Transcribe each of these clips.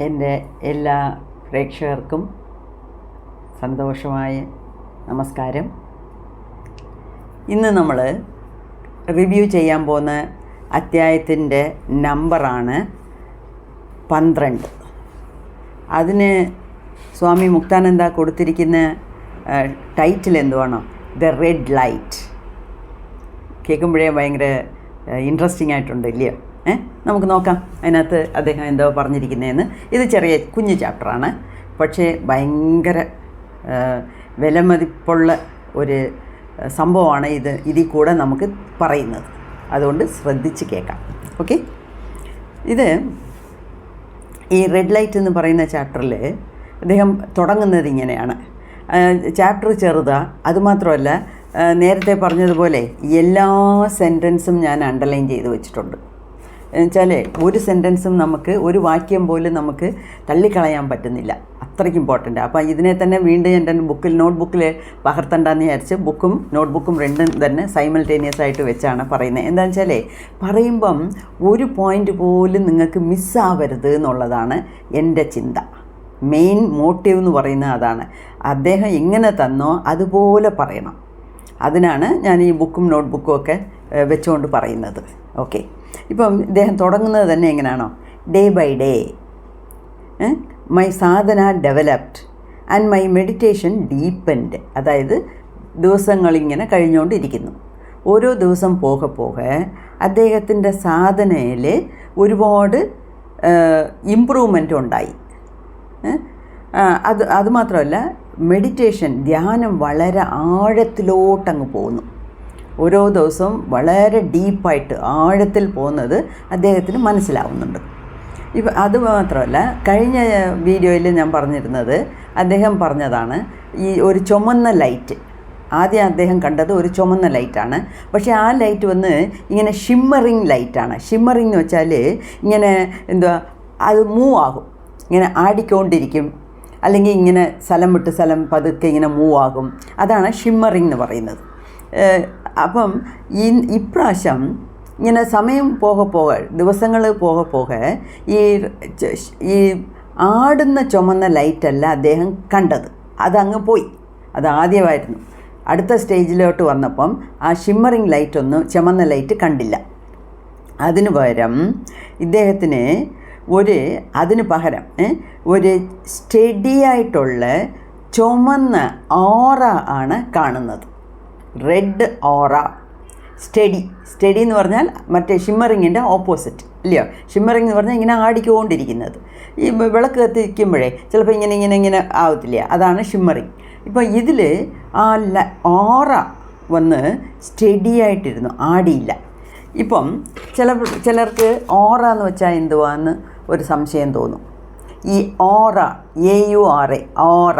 എൻ്റെ എല്ലാ പ്രേക്ഷകർക്കും സന്തോഷമായ നമസ്കാരം. ഇന്ന് നമ്മൾ റിവ്യൂ ചെയ്യാൻ പോകുന്ന അധ്യായത്തിൻ്റെ നമ്പറാണ് 12. അതിന് സ്വാമി മുക്താനന്ദ കൊടുത്തിരിക്കുന്ന ടൈറ്റിൽ എന്തുവാണോ? The red light. കേൾക്കുമ്പോഴേ ഭയങ്കര ഇൻട്രസ്റ്റിംഗ് ആയിട്ടുണ്ട്, ഇല്ലയോ? നമുക്ക് നോക്കാം അതിനകത്ത് അദ്ദേഹം എന്തോ പറഞ്ഞിരിക്കുന്നതെന്ന്. ഇത് ചെറിയ കുഞ്ഞു ചാപ്റ്ററാണ്, പക്ഷേ ഭയങ്കര വിലമതിപ്പുള്ള ഒരു സംഭവമാണ് ഇതിൽ കൂടെ നമുക്ക് പറയുന്നത്. അതുകൊണ്ട് ശ്രദ്ധിച്ച് കേൾക്കാം. ഓക്കെ, ഇത് ഈ റെഡ് ലൈറ്റ് എന്ന് പറയുന്ന ചാപ്റ്ററിൽ അദ്ദേഹം തുടങ്ങുന്നത് ഇങ്ങനെയാണ്. ചാപ്റ്റർ ചെറുതാണ്, അതുമാത്രമല്ല നേരത്തെ പറഞ്ഞതുപോലെ എല്ലാ സെൻറ്റൻസും ഞാൻ അണ്ടർലൈൻ ചെയ്ത് വെച്ചിട്ടുണ്ട്. എന്നുവെച്ചാൽ ഒരു സെൻറ്റൻസും നമുക്ക്, ഒരു വാക്യം പോലും നമുക്ക് തള്ളിക്കളയാൻ പറ്റുന്നില്ല, അത്രയ്ക്ക് ഇമ്പോർട്ടൻ്റ്. അപ്പോൾ ഇതിനെ തന്നെ വീണ്ടും എൻ്റെ നോട്ട്ബുക്കിൽ പകർത്തണ്ടെന്ന് വിചാരിച്ച് ബുക്കും നോട്ട്ബുക്കും രണ്ടും തന്നെ സൈമൾട്ടേനിയസ് ആയിട്ട് വെച്ചാണ് പറയുന്നത്. എന്താണെന്ന് വെച്ചാൽ പറയുമ്പം ഒരു പോയിൻ്റ് പോലും നിങ്ങൾക്ക് മിസ്സാവരുത് എന്നുള്ളതാണ് എൻ്റെ ചിന്ത. മെയിൻ മോട്ടീവ് എന്ന് പറയുന്നത് അതാണ്. അദ്ദേഹം എങ്ങനെ തന്നോ അതുപോലെ പറയണം. അതിനാണ് ഞാൻ ഈ ബുക്കും നോട്ട്ബുക്കും ഒക്കെ വെച്ചുകൊണ്ട് പറയുന്നത്. ഓക്കെ, ഇപ്പം ഇദ്ദേഹം തുടങ്ങുന്നത് തന്നെ എങ്ങനെയാണോ? Day by day my sadhana developed and my meditation deepened. അതായത് ദിവസങ്ങളിങ്ങനെ കഴിഞ്ഞുകൊണ്ടിരിക്കുന്നു. ഓരോ ദിവസം പോകെ അദ്ദേഹത്തിൻ്റെ സാധനയിൽ ഒരുപാട് ഇമ്പ്രൂവ്മെൻ്റ് ഉണ്ടായി. അതുമാത്രമല്ല മെഡിറ്റേഷൻ, ധ്യാനം വളരെ ആഴത്തിലോട്ടങ്ങ് പോകുന്നു. ഓരോ ദിവസവും വളരെ ഡീപ്പായിട്ട് ആഴത്തിൽ പോകുന്നത് അദ്ദേഹത്തിന് മനസ്സിലാവുന്നുണ്ട്. ഇപ്പം അതുമാത്രമല്ല, കഴിഞ്ഞ വീഡിയോയിൽ ഞാൻ പറഞ്ഞിരുന്നത്, അദ്ദേഹം പറഞ്ഞതാണ് ഈ ഒരു ചുമന്ന ലൈറ്റ്. ആദ്യം അദ്ദേഹം കണ്ടത് ഒരു ചുമന്ന ലൈറ്റാണ്. പക്ഷേ ആ ലൈറ്റ് വന്ന് ഇങ്ങനെ ഷിമ്മറിങ് ലൈറ്റാണ്. ഷിമ്മറിങ് എന്ന് വെച്ചാൽ ഇങ്ങനെ എന്തുവാ, അത് മൂവ് ആകും, ഇങ്ങനെ ആടിക്കൊണ്ടിരിക്കും, അല്ലെങ്കിൽ ഇങ്ങനെ സ്ഥലം വിട്ട് സ്ഥലം പതുക്കെ ഇങ്ങനെ മൂവ് ആകും. അതാണ് ഷിമ്മറിങ് എന്ന് പറയുന്നത്. അപ്പം ഇപ്രാവശ്യം ഇങ്ങനെ സമയം പോകെ ദിവസങ്ങൾ പോകെ ഈ ആടുന്ന ചുമന്ന ലൈറ്റല്ല അദ്ദേഹം കണ്ടത്, അതങ്ങ് പോയി. അത് ആദ്യമായിരുന്നു. അടുത്ത സ്റ്റേജിലോട്ട് വന്നപ്പം ആ ഷിമ്മറിങ് ലൈറ്റൊന്നും, ചുമന്ന ലൈറ്റ് കണ്ടില്ല. അതിനു പകരം ഇദ്ദേഹത്തിന് അതിന് പകരം ഒരു സ്റ്റഡിയായിട്ടുള്ള ചുമന്ന ഓറ ആണ് കാണുന്നത്. റെഡ് ഓറ. സ്റ്റഡി എന്ന് പറഞ്ഞാൽ മറ്റേ ഷിമ്മറിങ്ങിൻ്റെ ഓപ്പോസിറ്റ്, ഇല്ലയോ? ഷിമ്മറിങ് എന്ന് പറഞ്ഞാൽ ഇങ്ങനെ ആടിക്കൊണ്ടിരിക്കുന്നത്. ഈ വിളക്ക് കത്തിക്കുമ്പോഴേ ചിലപ്പോൾ ഇങ്ങനെ ആവത്തില്ല, അതാണ് ഷിമ്മറിങ്. ഇപ്പോൾ ഇതിൽ ആ ഓറ വന്ന് സ്റ്റഡിയായിട്ടിരുന്നു, ആടിയില്ല. ഇപ്പം ചിലർക്ക് ഓറ എന്ന് വെച്ചാൽ എന്തുവാന്ന് ഒരു സംശയം തോന്നും. ഈ ഓറ, AURA, ഓറ,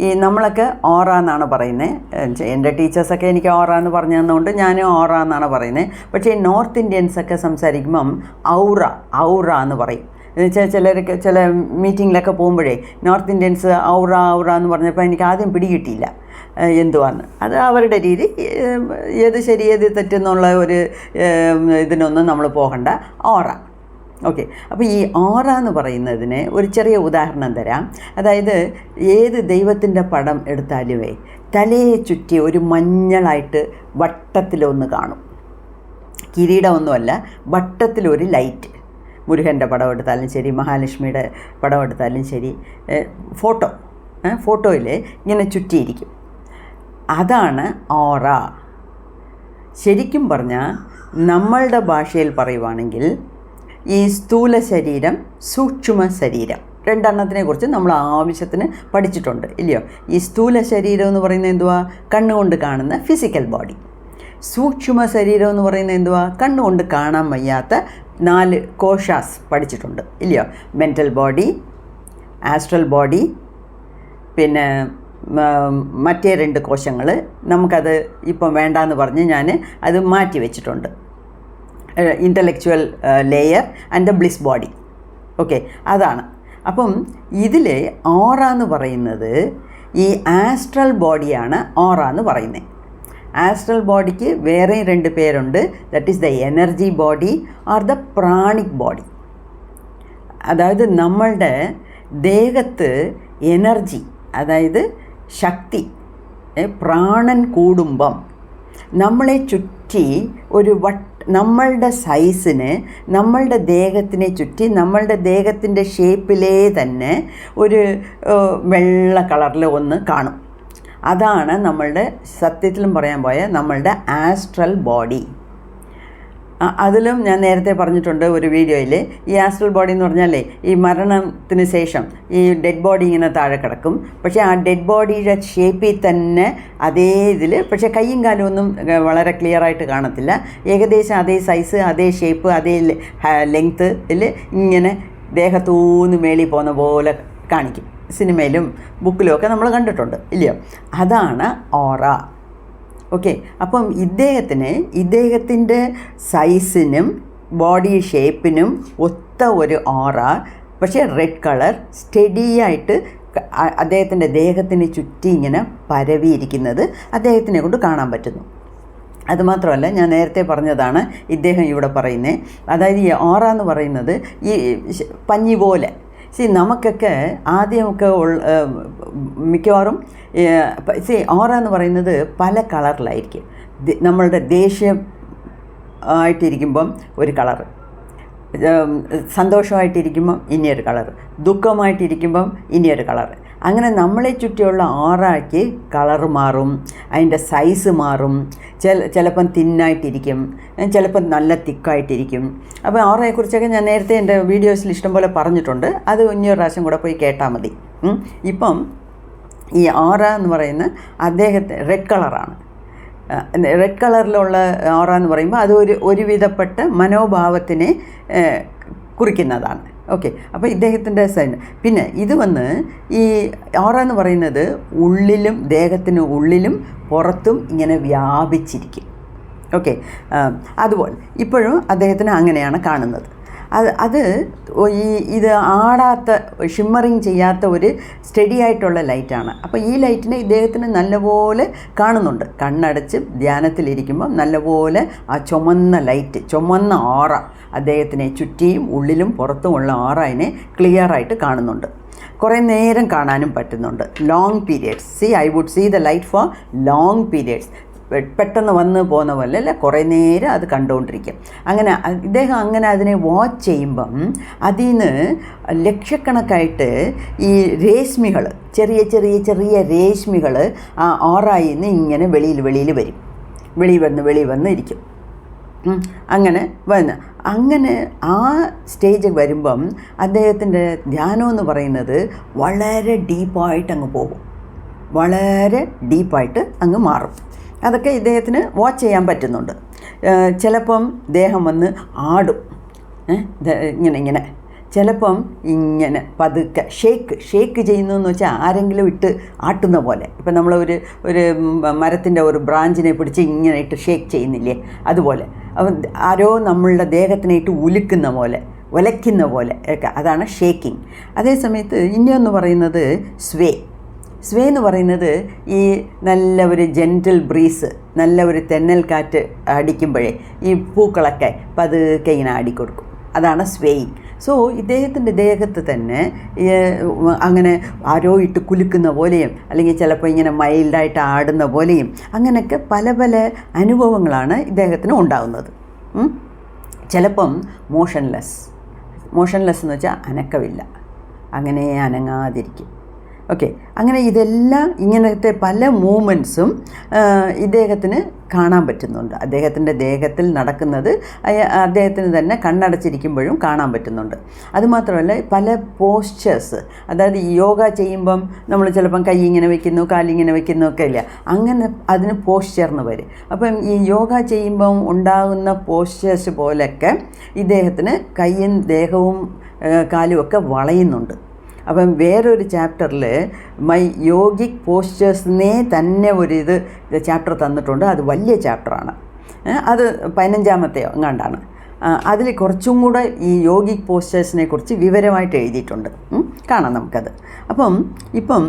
ഈ നമ്മളൊക്കെ ഓറ എന്നാണ് പറയുന്നത്. എൻ്റെ ടീച്ചേഴ്സൊക്കെ എനിക്ക് ഓറ എന്ന് പറഞ്ഞു തന്നുകൊണ്ട് ഞാൻ ഓറ എന്നാണ് പറയുന്നത്. പക്ഷേ നോർത്ത് ഇന്ത്യൻസൊക്കെ സംസാരിക്കുമ്പം ഔറ എന്ന് പറയും. എന്നുവെച്ചാൽ ചില മീറ്റിങ്ങിലൊക്കെ പോകുമ്പോഴേ നോർത്ത് ഇന്ത്യൻസ് ഔറ എന്ന് പറഞ്ഞപ്പോൾ എനിക്ക് ആദ്യം പിടികിട്ടിയില്ല എന്തുവാന്ന്. അത് അവരുടെ രീതി, ഏത് ശരി ഏത് തെറ്റെന്നുള്ള ഒരു ഇതിനൊന്നും നമ്മൾ പോകണ്ട. ഓറ. ഓക്കെ, അപ്പോൾ ഈ ഓറ എന്ന് പറയുന്നതിന് ഒരു ചെറിയ ഉദാഹരണം തരാം. അതായത് ഏത് ദൈവത്തിൻ്റെ പടം എടുത്താലുമേ തലയെ ചുറ്റി ഒരു മഞ്ഞളായിട്ട് വട്ടത്തിലൊന്ന് കാണും. കിരീടമൊന്നുമല്ല, വട്ടത്തിലൊരു ലൈറ്റ്. മുരുകൻ്റെ പടം എടുത്താലും ശരി, മഹാലക്ഷ്മിയുടെ പടം എടുത്താലും ശരി, ഫോട്ടോയിൽ ഇങ്ങനെ ചുറ്റിയിരിക്കും. അതാണ് ഓറ. ശരിക്കും പറഞ്ഞാൽ നമ്മളുടെ ഭാഷയിൽ പറയുവാണെങ്കിൽ ഈ സ്ഥൂല ശരീരം, സൂക്ഷ്മ ശരീരം, രണ്ടെണ്ണത്തിനെ കുറിച്ച് നമ്മൾ ആവശ്യത്തിന് പഠിച്ചിട്ടുണ്ട്, ഇല്ലയോ? ഈ സ്ഥൂല ശരീരം എന്ന് പറയുന്നത് എന്തുവാ? കണ്ണുകൊണ്ട് കാണുന്ന ഫിസിക്കൽ ബോഡി. സൂക്ഷ്മ ശരീരം എന്ന് പറയുന്നത് എന്തുവാ? കണ്ണുകൊണ്ട് കാണാൻ വയ്യാത്ത 4 കോശാസ് പഠിച്ചിട്ടുണ്ട്, ഇല്ലയോ? മെൻ്റൽ ബോഡി, ആസ്ട്രൽ ബോഡി, പിന്നെ മറ്റേ 2 കോശങ്ങൾ. നമുക്കത് ഇപ്പം വേണ്ടാന്ന് പറഞ്ഞ് ഞാൻ അത് മാറ്റി വെച്ചിട്ടുണ്ട്. Intellectual layer and the bliss body. Okay, അതാണ്. അപ്പം ഇതിൽ ഓറ എന്ന് പറയുന്നത് ഈ ആസ്ട്രൽ ബോഡിയാണ് ഓറ എന്ന് പറയുന്നത്. ആസ്ട്രൽ ബോഡിക്ക് വേറെ 2 പേരുണ്ട്. That is the energy body or the pranic body. അതായത് നമ്മളുടെ ദേഹത്ത് എനർജി, അതായത് ശക്തി, പ്രാണൻ കൂടുമ്പം നമ്മളെ ചുറ്റി ഒരു നമ്മളുടെ സൈസിന്, നമ്മളുടെ ദേഹത്തിനെ ചുറ്റി നമ്മളുടെ ദേഹത്തിൻ്റെ ഷേപ്പിലേ തന്നെ ഒരു വെള്ള കളറിൽ ഒന്ന് കാണും. അതാണ് നമ്മളുടെ, സത്യത്തിലും പറയാൻ പോയ നമ്മളുടെ ആസ്ട്രൽ ബോഡി. അതിലും ഞാൻ നേരത്തെ പറഞ്ഞിട്ടുണ്ട് ഒരു വീഡിയോയിൽ, ഈ ആസ്ട്രൽ ബോഡി എന്ന് പറഞ്ഞാലേ ഈ മരണത്തിന് ശേഷം ഈ ഡെഡ് ബോഡി ഇങ്ങനെ താഴെ കിടക്കും. പക്ഷേ ആ ഡെഡ് ബോഡിയുടെ ഷേപ്പിൽ തന്നെ അതേ ഇതിൽ, പക്ഷേ കയ്യും കാലും ഒന്നും വളരെ ക്ലിയറായിട്ട് കാണത്തില്ല. ഏകദേശം അതേ സൈസ്, അതേ ഷേപ്പ്, അതേ ലെങ്ത്ത് ഇങ്ങനെ ദേഹത്തൂന്ന് മേളിൽ പോകുന്ന പോലെ കാണിക്കും. സിനിമയിലും ബുക്കിലും ഒക്കെ നമ്മൾ കണ്ടിട്ടുണ്ട്, ഇല്ലയോ? അതാണ് ഓറ. ഓക്കെ. അപ്പം ഇദ്ദേഹത്തിൻ്റെ സൈസിനും ബോഡി ഷേപ്പിനും ഒത്ത ഒരു ഓറ, പക്ഷേ റെഡ് കളർ, സ്റ്റഡിയായിട്ട് അദ്ദേഹത്തിൻ്റെ ദേഹത്തിന് ചുറ്റി ഇങ്ങനെ പരവിയിരിക്കുന്നത് അദ്ദേഹത്തിനെ കൊണ്ട് കാണാൻ പറ്റുന്നു. അതുമാത്രമല്ല, ഞാൻ നേരത്തെ പറഞ്ഞതാണ് ഇദ്ദേഹം ഇവിടെ പറയുന്നത്, അതായത് ഈ ഓറ എന്ന് പറയുന്നത് ഈ പഞ്ഞി പോലെ. നമുക്കൊക്കെ ആദ്യമൊക്കെ മിക്കവാറും ഓറ എന്ന് പറയുന്നത് പല കളറിലായിരിക്കും. നമ്മളുടെ ദേഷ്യം ആയിട്ടിരിക്കുമ്പം ഒരു കളറ്, സന്തോഷമായിട്ടിരിക്കുമ്പം ഇനിയൊരു കളറ്, ദുഃഖമായിട്ടിരിക്കുമ്പം ഇനിയൊരു കളറ്. അങ്ങനെ നമ്മളെ ചുറ്റിയുള്ള ഓറയ്ക്ക് കളറ് മാറും, അതിൻ്റെ സൈസ് മാറും. ചിലപ്പം തിന്നായിട്ടിരിക്കും, ചിലപ്പം നല്ല തിക്കായിട്ടിരിക്കും. അപ്പോൾ ഓറയെക്കുറിച്ചൊക്കെ ഞാൻ നേരത്തെ എൻ്റെ വീഡിയോസിൽ ഇഷ്ടംപോലെ പറഞ്ഞിട്ടുണ്ട്. അത് ഇനിയൊരു പ്രാവശ്യം കൂടെ പോയി കേട്ടാൽ മതി. ഇപ്പം ഈ ഓറ എന്ന് പറയുന്ന അദ്ദേഹത്തെ റെഡ് കളറാണ്. റെഡ് കളറിലുള്ള ഓറ എന്ന് പറയുമ്പോൾ അത് ഒരുവിധപ്പെട്ട മനോഭാവത്തിനെ കുറിക്കുന്നതാണ്. ഓക്കെ. അപ്പോൾ ഇദ്ദേഹത്തിൻ്റെ സൈൻ. പിന്നെ ഇത് ഈ ഓറ എന്ന് പറയുന്നത് ഉള്ളിലും, ദേഹത്തിന് ഉള്ളിലും പുറത്തും ഇങ്ങനെ വ്യാപിച്ചിരിക്കും. ഓക്കെ. അതുപോലെ ഇപ്പോഴും അദ്ദേഹത്തിന് അങ്ങനെയാണ് കാണുന്നത്. അത് ഇത് ആടാത്ത, ഷിമ്മറിങ് ചെയ്യാത്ത ഒരു സ്റ്റഡി ആയിട്ടുള്ള ലൈറ്റാണ്. അപ്പോൾ ഈ ലൈറ്റിനെ ഇദ്ദേഹത്തിന് നല്ലപോലെ കാണുന്നുണ്ട്. കണ്ണടച്ച് ധ്യാനത്തിലിരിക്കുമ്പോൾ നല്ലപോലെ ആ ചുമന്ന ലൈറ്റ്, ചുമന്ന ഓറ അദ്ദേഹത്തിനെ ചുറ്റിയും ഉള്ളിലും പുറത്തുമുള്ള ഓറയിനെ ക്ലിയറായിട്ട് കാണുന്നുണ്ട്. കുറേ നേരം കാണാനും പറ്റുന്നുണ്ട്. Long periods. I would see the light for long periods. പെട്ടെന്ന് വന്ന് പോകുന്ന പോലെ അല്ല, കുറേ നേരം അത് കണ്ടുകൊണ്ടിരിക്കും. അങ്ങനെ ഇദ്ദേഹം അങ്ങനെ അതിനെ വാച്ച് ചെയ്യുമ്പം അതിൽ നിന്ന് ലക്ഷക്കണക്കായിട്ട് ഈ രേഷ്മികൾ, ചെറിയ ചെറിയ ചെറിയ രേഷ്മികൾ ആ ഓറായിൽ നിന്ന് ഇങ്ങനെ വെളിയിൽ വരും. വെളി വന്ന് ഇരിക്കും. അങ്ങനെ ആ സ്റ്റേജ് വരുമ്പം അദ്ദേഹത്തിൻ്റെ ധ്യാനം എന്ന് പറയുന്നത് വളരെ ഡീപ്പായിട്ട് അങ്ങ് പോകും, വളരെ ഡീപ്പായിട്ട് അങ്ങ് മാറും. അതൊക്കെ ഇദ്ദേഹത്തിന് വാച്ച് ചെയ്യാൻ പറ്റുന്നുണ്ട്. ചിലപ്പം ദേഹം വന്ന് ആടും, ഇങ്ങനെ ചിലപ്പം ഇങ്ങനെ പതുക്കെ ഷേക്ക് ചെയ്യുന്നു എന്ന് വെച്ചാൽ ആരെങ്കിലും ഇട്ട് ആട്ടുന്ന പോലെ. ഇപ്പം നമ്മൾ ഒരു മരത്തിൻ്റെ ഒരു ബ്രാഞ്ചിനെ പിടിച്ച് ഇങ്ങനെ ഇട്ട് ഷേക്ക് ചെയ്യുന്നില്ലേ, അതുപോലെ. അപ്പം ആരോ നമ്മളുടെ ദേഹത്തിനെ ഇട്ട് ഉലയ്ക്കുന്ന പോലെ ഒക്കെ, അതാണ് ഷേക്കിങ്. അതേസമയത്ത് ഇനിയൊന്ന് പറയുന്നത് സ്വേ എന്ന് പറയുന്നത് ഈ നല്ല ഒരു ജെൻറ്റിൽ ബ്രീസ്, നല്ല ഒരു തെന്നൽ കാറ്റ് അടിക്കുമ്പോഴേ ഈ പൂക്കളൊക്കെ പതുക്കെ ഇങ്ങനെ ആടിക്കൊടുക്കും, അതാണ് സ്വേയിങ്. സോ ഇദ്ദേഹത്തിൻ്റെ ദേഹത്ത് തന്നെ അങ്ങനെ ആരോ ഇട്ട് കുലുക്കുന്ന പോലെയും, അല്ലെങ്കിൽ ചിലപ്പോൾ ഇങ്ങനെ മൈൽഡായിട്ട് ആടുന്ന പോലെയും, അങ്ങനെയൊക്കെ പല പല അനുഭവങ്ങളാണ് ഇദ്ദേഹത്തിന് ഉണ്ടാകുന്നത്. ചിലപ്പം മോഷൻലെസ് എന്ന് വെച്ചാൽ അനക്കമില്ല, അങ്ങനെ അനങ്ങാതിരിക്കും. ഓക്കെ. അങ്ങനെ ഇതെല്ലാം ഇങ്ങനത്തെ പല മൂമെൻറ്റ്സും ഇദ്ദേഹത്തിന് കാണാൻ പറ്റുന്നുണ്ട്. അദ്ദേഹത്തിൻ്റെ ദേഹത്തിൽ നടക്കുന്നത് അദ്ദേഹത്തിന് തന്നെ കണ്ണടച്ചിരിക്കുമ്പോഴും കാണാൻ പറ്റുന്നുണ്ട്. അതുമാത്രമല്ല പല പോസ്ചേഴ്സ്, അതായത് യോഗ ചെയ്യുമ്പം നമ്മൾ ചിലപ്പം കൈ ഇങ്ങനെ വയ്ക്കുന്നു, കാലിങ്ങനെ വയ്ക്കുന്നു ഒക്കെ ഇല്ല, അങ്ങനെ അതിന് പോസ്ചർന്ന് വരും. അപ്പം ഈ യോഗ ചെയ്യുമ്പം ഉണ്ടാകുന്ന പോസ്ചേഴ്സ് പോലെയൊക്കെ ഇദ്ദേഹത്തിന് കൈയും ദേഹവും കാലും ഒക്കെ വളയുന്നുണ്ട്. അപ്പം വേറൊരു ചാപ്റ്ററിൽ മൈ യോഗിക് പോസ്ചേഴ്സിനെ തന്നെ ഇത് ചാപ്റ്റർ തന്നിട്ടുണ്ട്. അത് വലിയ ചാപ്റ്ററാണ്, അത് 15-ാമത്തെയോ എങ്ങാണ്ടാണ്. അതിൽ കുറച്ചും കൂടെ ഈ യോഗിക് പോസ്ചേഴ്സിനെ കുറിച്ച് വിവരമായിട്ട് എഴുതിയിട്ടുണ്ട്. കാണാം നമുക്കത്. ഇപ്പം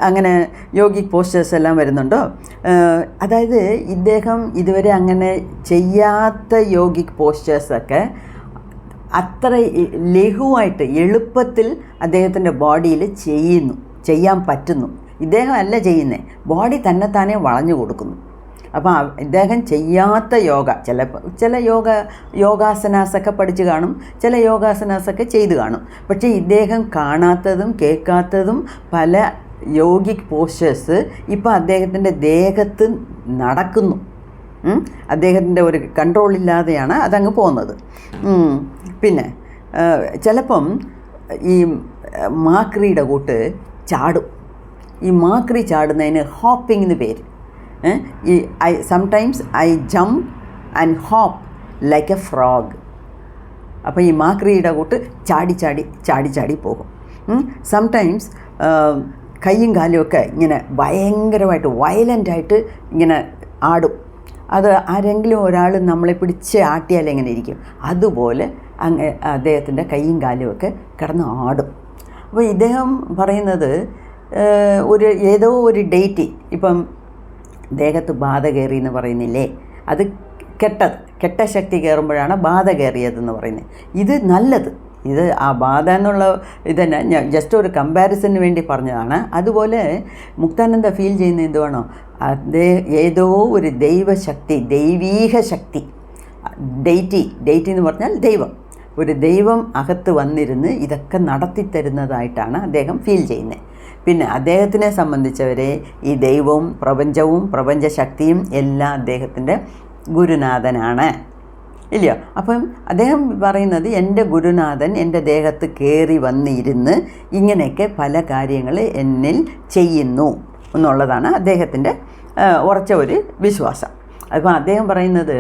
അങ്ങനെ യോഗിക് പോസ്ചേഴ്സ് എല്ലാം വരുന്നുണ്ടോ? അതായത് ഇദ്ദേഹം ഇതുവരെ അങ്ങനെ ചെയ്യാത്ത യോഗിക് പോസ്ചേഴ്സൊക്കെ അത്ര ലഘുവായിട്ട് എളുപ്പത്തിൽ അദ്ദേഹത്തിൻ്റെ ബോഡിയിൽ ചെയ്യാൻ പറ്റുന്നു. ഇദ്ദേഹം അല്ല ചെയ്യുന്നത്, ബോഡി തന്നെത്താനെ വളഞ്ഞു കൊടുക്കുന്നു. അപ്പോൾ ഇദ്ദേഹം ചെയ്യാത്ത യോഗ, ചില യോഗാസനാസൊക്കെ പഠിച്ച് കാണും, ചില യോഗാസനാസൊക്കെ ചെയ്ത് കാണും. പക്ഷേ ഇദ്ദേഹം കാണാത്തതും കേൾക്കാത്തതും പല യോഗിക് പോസ്റ്റേഴ്സ് ഇപ്പോൾ അദ്ദേഹത്തിൻ്റെ ദേഹത്ത് നടക്കുന്നു. അദ്ദേഹത്തിൻ്റെ ഒരു കൺട്രോളില്ലാതെയാണ് അതങ്ങ് പോകുന്നത്. പിന്നെ ചിലപ്പം ഈ മാക്രിയുടെ കൂട്ട് ചാടും. ഈ മാക്രി ചാടുന്നതിന് ഹോപ്പിംഗ് എന്ന് പേര്. Sometimes I jump and hop like a frog. അപ്പോൾ ഈ മാക്രിയുടെ കൂട്ട് ചാടി പോകും. സംടൈംസ് കൈയും കാലും ഒക്കെ ഇങ്ങനെ ഭയങ്കരമായിട്ട് വയലൻ്റായിട്ട് ഇങ്ങനെ ആടും. അത് ആരെങ്കിലും ഒരാൾ നമ്മളെ പിടിച്ച് ആട്ടിയാൽ എങ്ങനെ ഇരിക്കും, അതുപോലെ അദ്ദേഹത്തിൻ്റെ കൈയും കാലും ഒക്കെ കിടന്ന് ആടും. അപ്പോൾ ഇദ്ദേഹം പറയുന്നത് ഏതോ ഒരു ഡേറ്റ്, ഇപ്പം ദേഹത്ത് ബാധ കയറി എന്ന് പറയുന്നില്ലേ, അത് കെട്ട ശക്തി കയറുമ്പോഴാണ് ബാധ കയറിയതെന്ന് പറയുന്നത്. ഇത് നല്ലത്, ഇത് ആ ബാധ എന്നുള്ള ഇതന്നെ ഞാൻ ജസ്റ്റ് ഒരു കമ്പാരിസണിന് വേണ്ടി പറഞ്ഞതാണ്. അതുപോലെ മുക്താനന്ദ ഫീൽ ചെയ്യുന്ന എന്തുവാണോ, ഏതോ ഒരു ദൈവശക്തി, ദൈവീക ശക്തി, ഡെയ്റ്റി എന്ന് പറഞ്ഞാൽ ദൈവം, ഒരു ദൈവം അകത്ത് വന്നിരുന്ന് ഇതൊക്കെ നടത്തിത്തരുന്നതായിട്ടാണ് അദ്ദേഹം ഫീൽ ചെയ്യുന്നത്. പിന്നെ അദ്ദേഹത്തിനെ സംബന്ധിച്ചവരെ ഈ ദൈവവും പ്രപഞ്ചവും പ്രപഞ്ചശക്തിയും എല്ലാം അദ്ദേഹത്തിൻ്റെ ഗുരുനാഥനാണ്, ഇല്ലയോ? അപ്പം അദ്ദേഹം പറയുന്നത് എൻ്റെ ഗുരുനാഥൻ എൻ്റെ ദേഹത്ത് കയറി വന്നിരുന്ന് ഇങ്ങനെയൊക്കെ പല കാര്യങ്ങൾ എന്നിൽ ചെയ്യുന്നു എന്നുള്ളതാണ് അദ്ദേഹത്തിൻ്റെ ഉറച്ച ഒരു വിശ്വാസം. അപ്പം അദ്ദേഹം പറയുന്നത്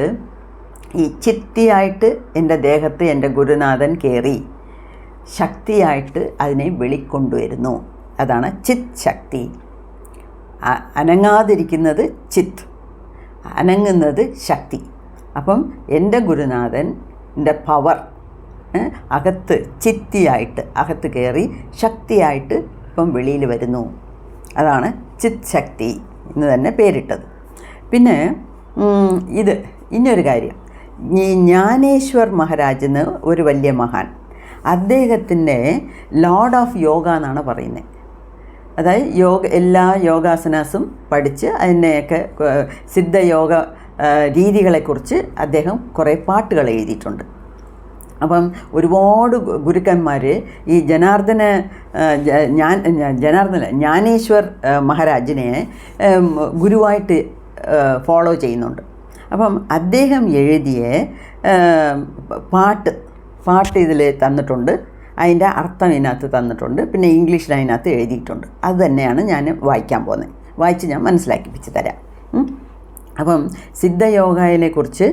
ഈ ചിത്തിയായിട്ട് എൻ്റെ ദേഹത്ത് എൻ്റെ ഗുരുനാഥൻ കയറി ശക്തിയായിട്ട് അതിനെ വെളിക്കൊണ്ടുവരുന്നു. അതാണ് ചിത് ശക്തി. അനങ്ങാതിരിക്കുന്നത് ചിത്ത്, അനങ്ങുന്നത് ശക്തി. അപ്പം എൻ്റെ ഗുരുനാഥൻ്റെ പവർ അകത്ത് ചിത്തിയായിട്ട് അകത്ത് കയറി ശക്തിയായിട്ട് ഇപ്പം വെളിയിൽ വരുന്നു. അതാണ് ചിത് ശക്തി എന്ന് തന്നെ പേരിട്ടത്. പിന്നെ ഇനിയൊരു കാര്യം, ഈ ജ്ഞാനേശ്വർ മഹാരാജ് എന്ന് ഒരു വലിയ മഹാൻ, അദ്ദേഹത്തിൻ്റെ ലോർഡ് ഓഫ് യോഗ എന്നാണ് പറയുന്നത്. അതായത് എല്ലാ യോഗാസനാസും പഠിച്ച് അതിനെയൊക്കെ സിദ്ധയോഗ രീതികളെക്കുറിച്ച് അദ്ദേഹം കുറേ പാട്ടുകൾ എഴുതിയിട്ടുണ്ട്. അപ്പം ഒരുപാട് ഗുരുക്കന്മാർ ഈ ജ്ഞാനേശ്വർ മഹാരാജിനെ ഗുരുവായിട്ട് ഫോളോ ചെയ്യുന്നുണ്ട്. അപ്പം അദ്ദേഹം എഴുതിയ പാട്ട് ഇതിൽ തന്നിട്ടുണ്ട്, അതിൻ്റെ അർത്ഥം ഇതിനകത്ത് തന്നിട്ടുണ്ട്, പിന്നെ ഇംഗ്ലീഷിൽ അതിനകത്ത് എഴുതിയിട്ടുണ്ട്. അത് തന്നെയാണ് ഞാൻ വായിക്കാൻ പോകുന്നത്. വായിച്ച് ഞാൻ മനസ്സിലാക്കിപ്പിച്ച് തരാം. അപ്പം സിദ്ധയോഗയെക്കുറിച്ച്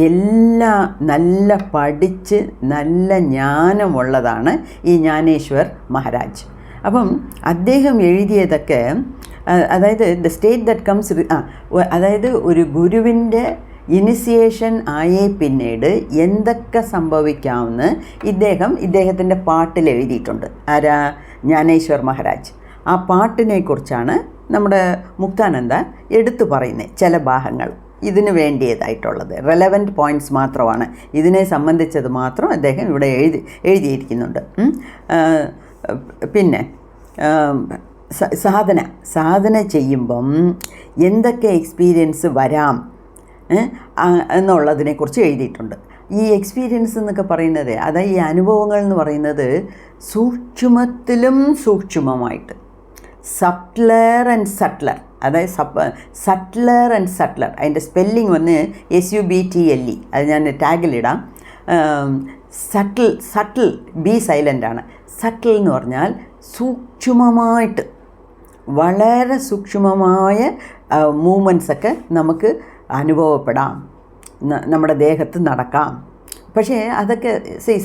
എല്ലാം നല്ല പഠിച്ച് നല്ല ജ്ഞാനമുള്ളതാണ് ഈ ജ്ഞാനേശ്വർ മഹാരാജ്. അപ്പം അദ്ദേഹം എഴുതിയതൊക്കെ, അതായത് ദ സ്റ്റേറ്റ് ദറ്റ് കംസ്, അതായത് ഒരു ഗുരുവിൻ്റെ ഇനിസിയേഷൻ ആയേ പിന്നീട് എന്തൊക്കെ സംഭവിക്കാമെന്ന് ഇദ്ദേഹത്തിൻ്റെ പാട്ടിൽ എഴുതിയിട്ടുണ്ട്. ആരാ? ജ്ഞാനേശ്വർ മഹാരാജ്. ആ പാട്ടിനെക്കുറിച്ചാണ് നമ്മുടെ മുക്താനന്ദ എടുത്തു പറയുന്നത്. ചില ഭാഗങ്ങൾ ഇതിന് വേണ്ടിയതായിട്ടുള്ളത് റെലവൻറ്റ് പോയിൻറ്റ്സ് മാത്രമാണ്, ഇതിനെ സംബന്ധിച്ചത് മാത്രം അദ്ദേഹം ഇവിടെ എഴുതിയിരിക്കുന്നുണ്ട്. പിന്നെ സാധന ചെയ്യുമ്പം എന്തൊക്കെ എക്സ്പീരിയൻസ് വരാം എന്നുള്ളതിനെക്കുറിച്ച് എഴുതിയിട്ടുണ്ട്. ഈ എക്സ്പീരിയൻസ് എന്നൊക്കെ പറയുന്നത്, അതായത് ഈ അനുഭവങ്ങൾ എന്ന് പറയുന്നത് സൂക്ഷ്മത്തിലും സൂക്ഷ്മമായിട്ട്, സട്ട്ലർ ആൻഡ് സട്ട്ലർ, അതായത് സട്ട്ലർ ആൻഡ് സട്ട്ലർ, അതിൻ്റെ സ്പെല്ലിംഗ് വന്ന് SUBTLE, അത് ഞാൻ ടാഗിലിടാം. സട്ടിൽ ബി സൈലൻ്റാണ്. സട്ടിൽ എന്ന് പറഞ്ഞാൽ സൂക്ഷ്മമായിട്ട്, വളരെ സൂക്ഷ്മമായ മൂവ്മെൻറ്റ്സൊക്കെ നമുക്ക് അനുഭവപ്പെടാം, നമ്മുടെ ദേഹത്ത് നടക്കാം. പക്ഷേ അതൊക്കെ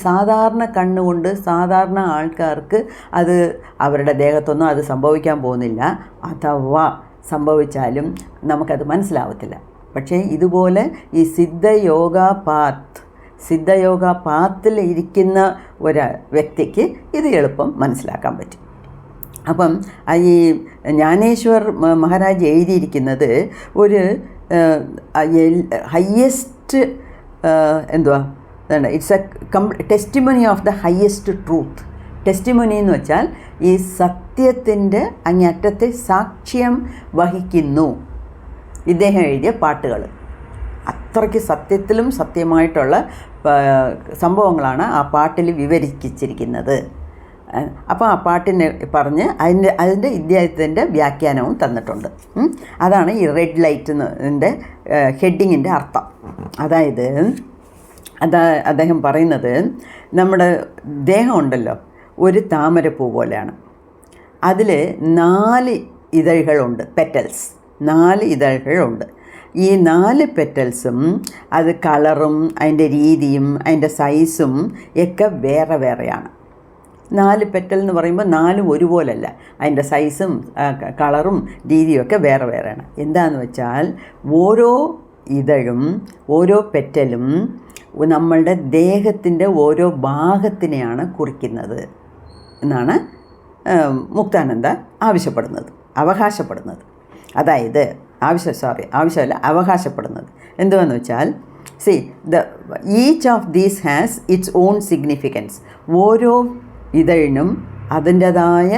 സാധാരണ കണ്ണുകൊണ്ട് സാധാരണ ആൾക്കാർക്ക് അത് അവരുടെ ദേഹത്തൊന്നും അത് സംഭവിക്കാൻ പോകുന്നില്ല. അഥവാ സംഭവിച്ചാലും നമുക്കത് മനസ്സിലാവത്തില്ല. പക്ഷേ ഇതുപോലെ ഈ സിദ്ധയോഗ പാത്തിൽ ഇരിക്കുന്ന ഒരു വ്യക്തിക്ക് ഇത് എളുപ്പം മനസ്സിലാക്കാൻ പറ്റും. അപ്പം ഈ ജ്ഞാനേശ്വർ മഹാരാജ് എഴുതിയിരിക്കുന്നത് ഒരു highest it's A testimony of the highest truth. Testimony എന്ന് വെച്ചാൽ ഈ സത്യത്തിൻ്റെ അങ്ങേയറ്റത്തെ സാക്ഷ്യം വഹിക്കുന്നു ഇദ്ദേഹം എഴുതിയ പാട്ടുകൾ. അത്രയ്ക്ക് സത്യത്തിലും സത്യമായിട്ടുള്ള സംഭവങ്ങളാണ് ആ പാട്ടിൽ വിവരിച്ചിരിക്കുന്നത്. അപ്പോൾ ആ പാട്ടിനെ പറഞ്ഞ് അതിൻ്റെ ഇദ്ദേഹത്തിൻ്റെ വ്യാഖ്യാനവും തന്നിട്ടുണ്ട്. അതാണ് ഈ റെഡ് ലൈറ്റിൻ്റെ ഹെഡിങ്ങിൻ്റെ അർത്ഥം. അതായത് അദ്ദേഹം പറയുന്നത്, നമ്മുടെ ദേഹം ഉണ്ടല്ലോ ഒരു താമരപ്പൂ പോലെയാണ്. അതിൽ 4 ഇതഴുകളുണ്ട്, പെറ്റൽസ്, 4 ഇതഴുകളുണ്ട്. ഈ 4 പെറ്റൽസും അത് കളറും അതിൻ്റെ രീതിയും അതിൻ്റെ സൈസും ഒക്കെ വേറെ വേറെയാണ്. 4 പെറ്റൽ എന്ന് പറയുമ്പോൾ 4 ഒരുപോലല്ല, അതിൻ്റെ സൈസും കളറും രീതിയും ഒക്കെ വേറെ വേറെയാണ്. എന്താണെന്ന് വെച്ചാൽ ഓരോ ഇതഴും ഓരോ പെറ്റലും നമ്മളുടെ ദേഹത്തിൻ്റെ ഓരോ ഭാഗത്തിനെയാണ് കുറിക്കുന്നത് എന്നാണ് മുക്താനന്ദ അവകാശപ്പെടുന്നത്. അതായത് അവകാശപ്പെടുന്നത് എന്തുവെന്ന് വെച്ചാൽ, each of these has it's on significance. ഓരോ ഇതഴിനും അതിൻ്റെതായ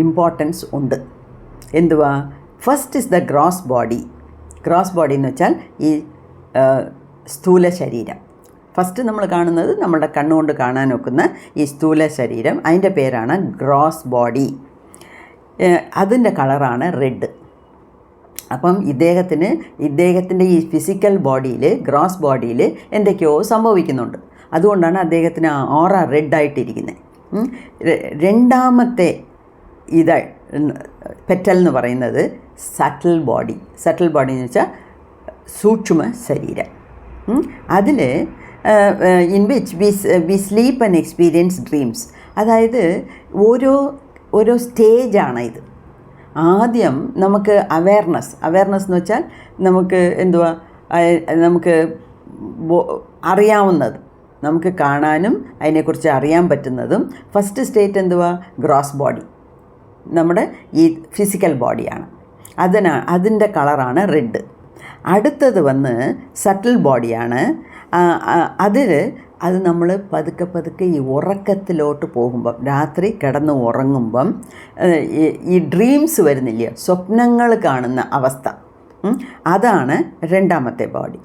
ഇമ്പോർട്ടൻസ് ഉണ്ട്. എന്തുവാ? First is the gross body. Gross body എന്ന് വെച്ചാൽ ഈ സ്ഥൂല ശരീരം. ഫസ്റ്റ് നമ്മൾ കാണുന്നത് നമ്മുടെ കണ്ണുകൊണ്ട് കാണാൻ ഒക്കുന്ന ഈ സ്ഥൂല ശരീരം, അതിൻ്റെ പേരാണ് ഗ്രോസ് ബോഡി. അതിൻ്റെ കളറാണ് റെഡ്. അപ്പം ഇദ്ദേഹത്തിൻ്റെ ഈ ഫിസിക്കൽ ബോഡിയിൽ, ഗ്രോസ് ബോഡിയിൽ എന്തൊക്കെയോ സംഭവിക്കുന്നുണ്ട്. അതുകൊണ്ടാണ് അദ്ദേഹത്തിന് ഓറ റെഡായിട്ടിരിക്കുന്നത്. രണ്ടാമത്തെ പെറ്റൽ എന്ന് പറയുന്നത് സട്ടിൽ ബോഡി. സട്ടിൽ ബോഡി എന്ന് വെച്ചാൽ സൂക്ഷ്മ ശരീരം. അതിൽ in which we sleep and experience dreams. അതായത് ഓരോ സ്റ്റേജാണ് ഇത്. ആദ്യം നമുക്ക് അവയർനെസ് എന്ന് വെച്ചാൽ നമുക്ക് നമുക്ക് അറിയാവുന്നത്, നമുക്ക് കാണാനും അതിനെക്കുറിച്ച് അറിയാൻ പറ്റുന്നതും. ഫസ്റ്റ് സ്റ്റേറ്റ് ഗ്രോസ് ബോഡി, നമ്മുടെ ഈ ഫിസിക്കൽ ബോഡിയാണ്. അതിൻ്റെ കളറാണ് റെഡ്. അടുത്തത് സട്ടിൽ ബോഡിയാണ്. അത് നമ്മൾ പതുക്കെ ഈ ഉറക്കത്തിലോട്ട് പോകുമ്പം, രാത്രി കിടന്ന് ഉറങ്ങുമ്പം ഈ ഡ്രീംസ് വരുന്നില്ല, സ്വപ്നങ്ങൾ കാണുന്ന അവസ്ഥ, അതാണ് രണ്ടാമത്തെ ബോഡി.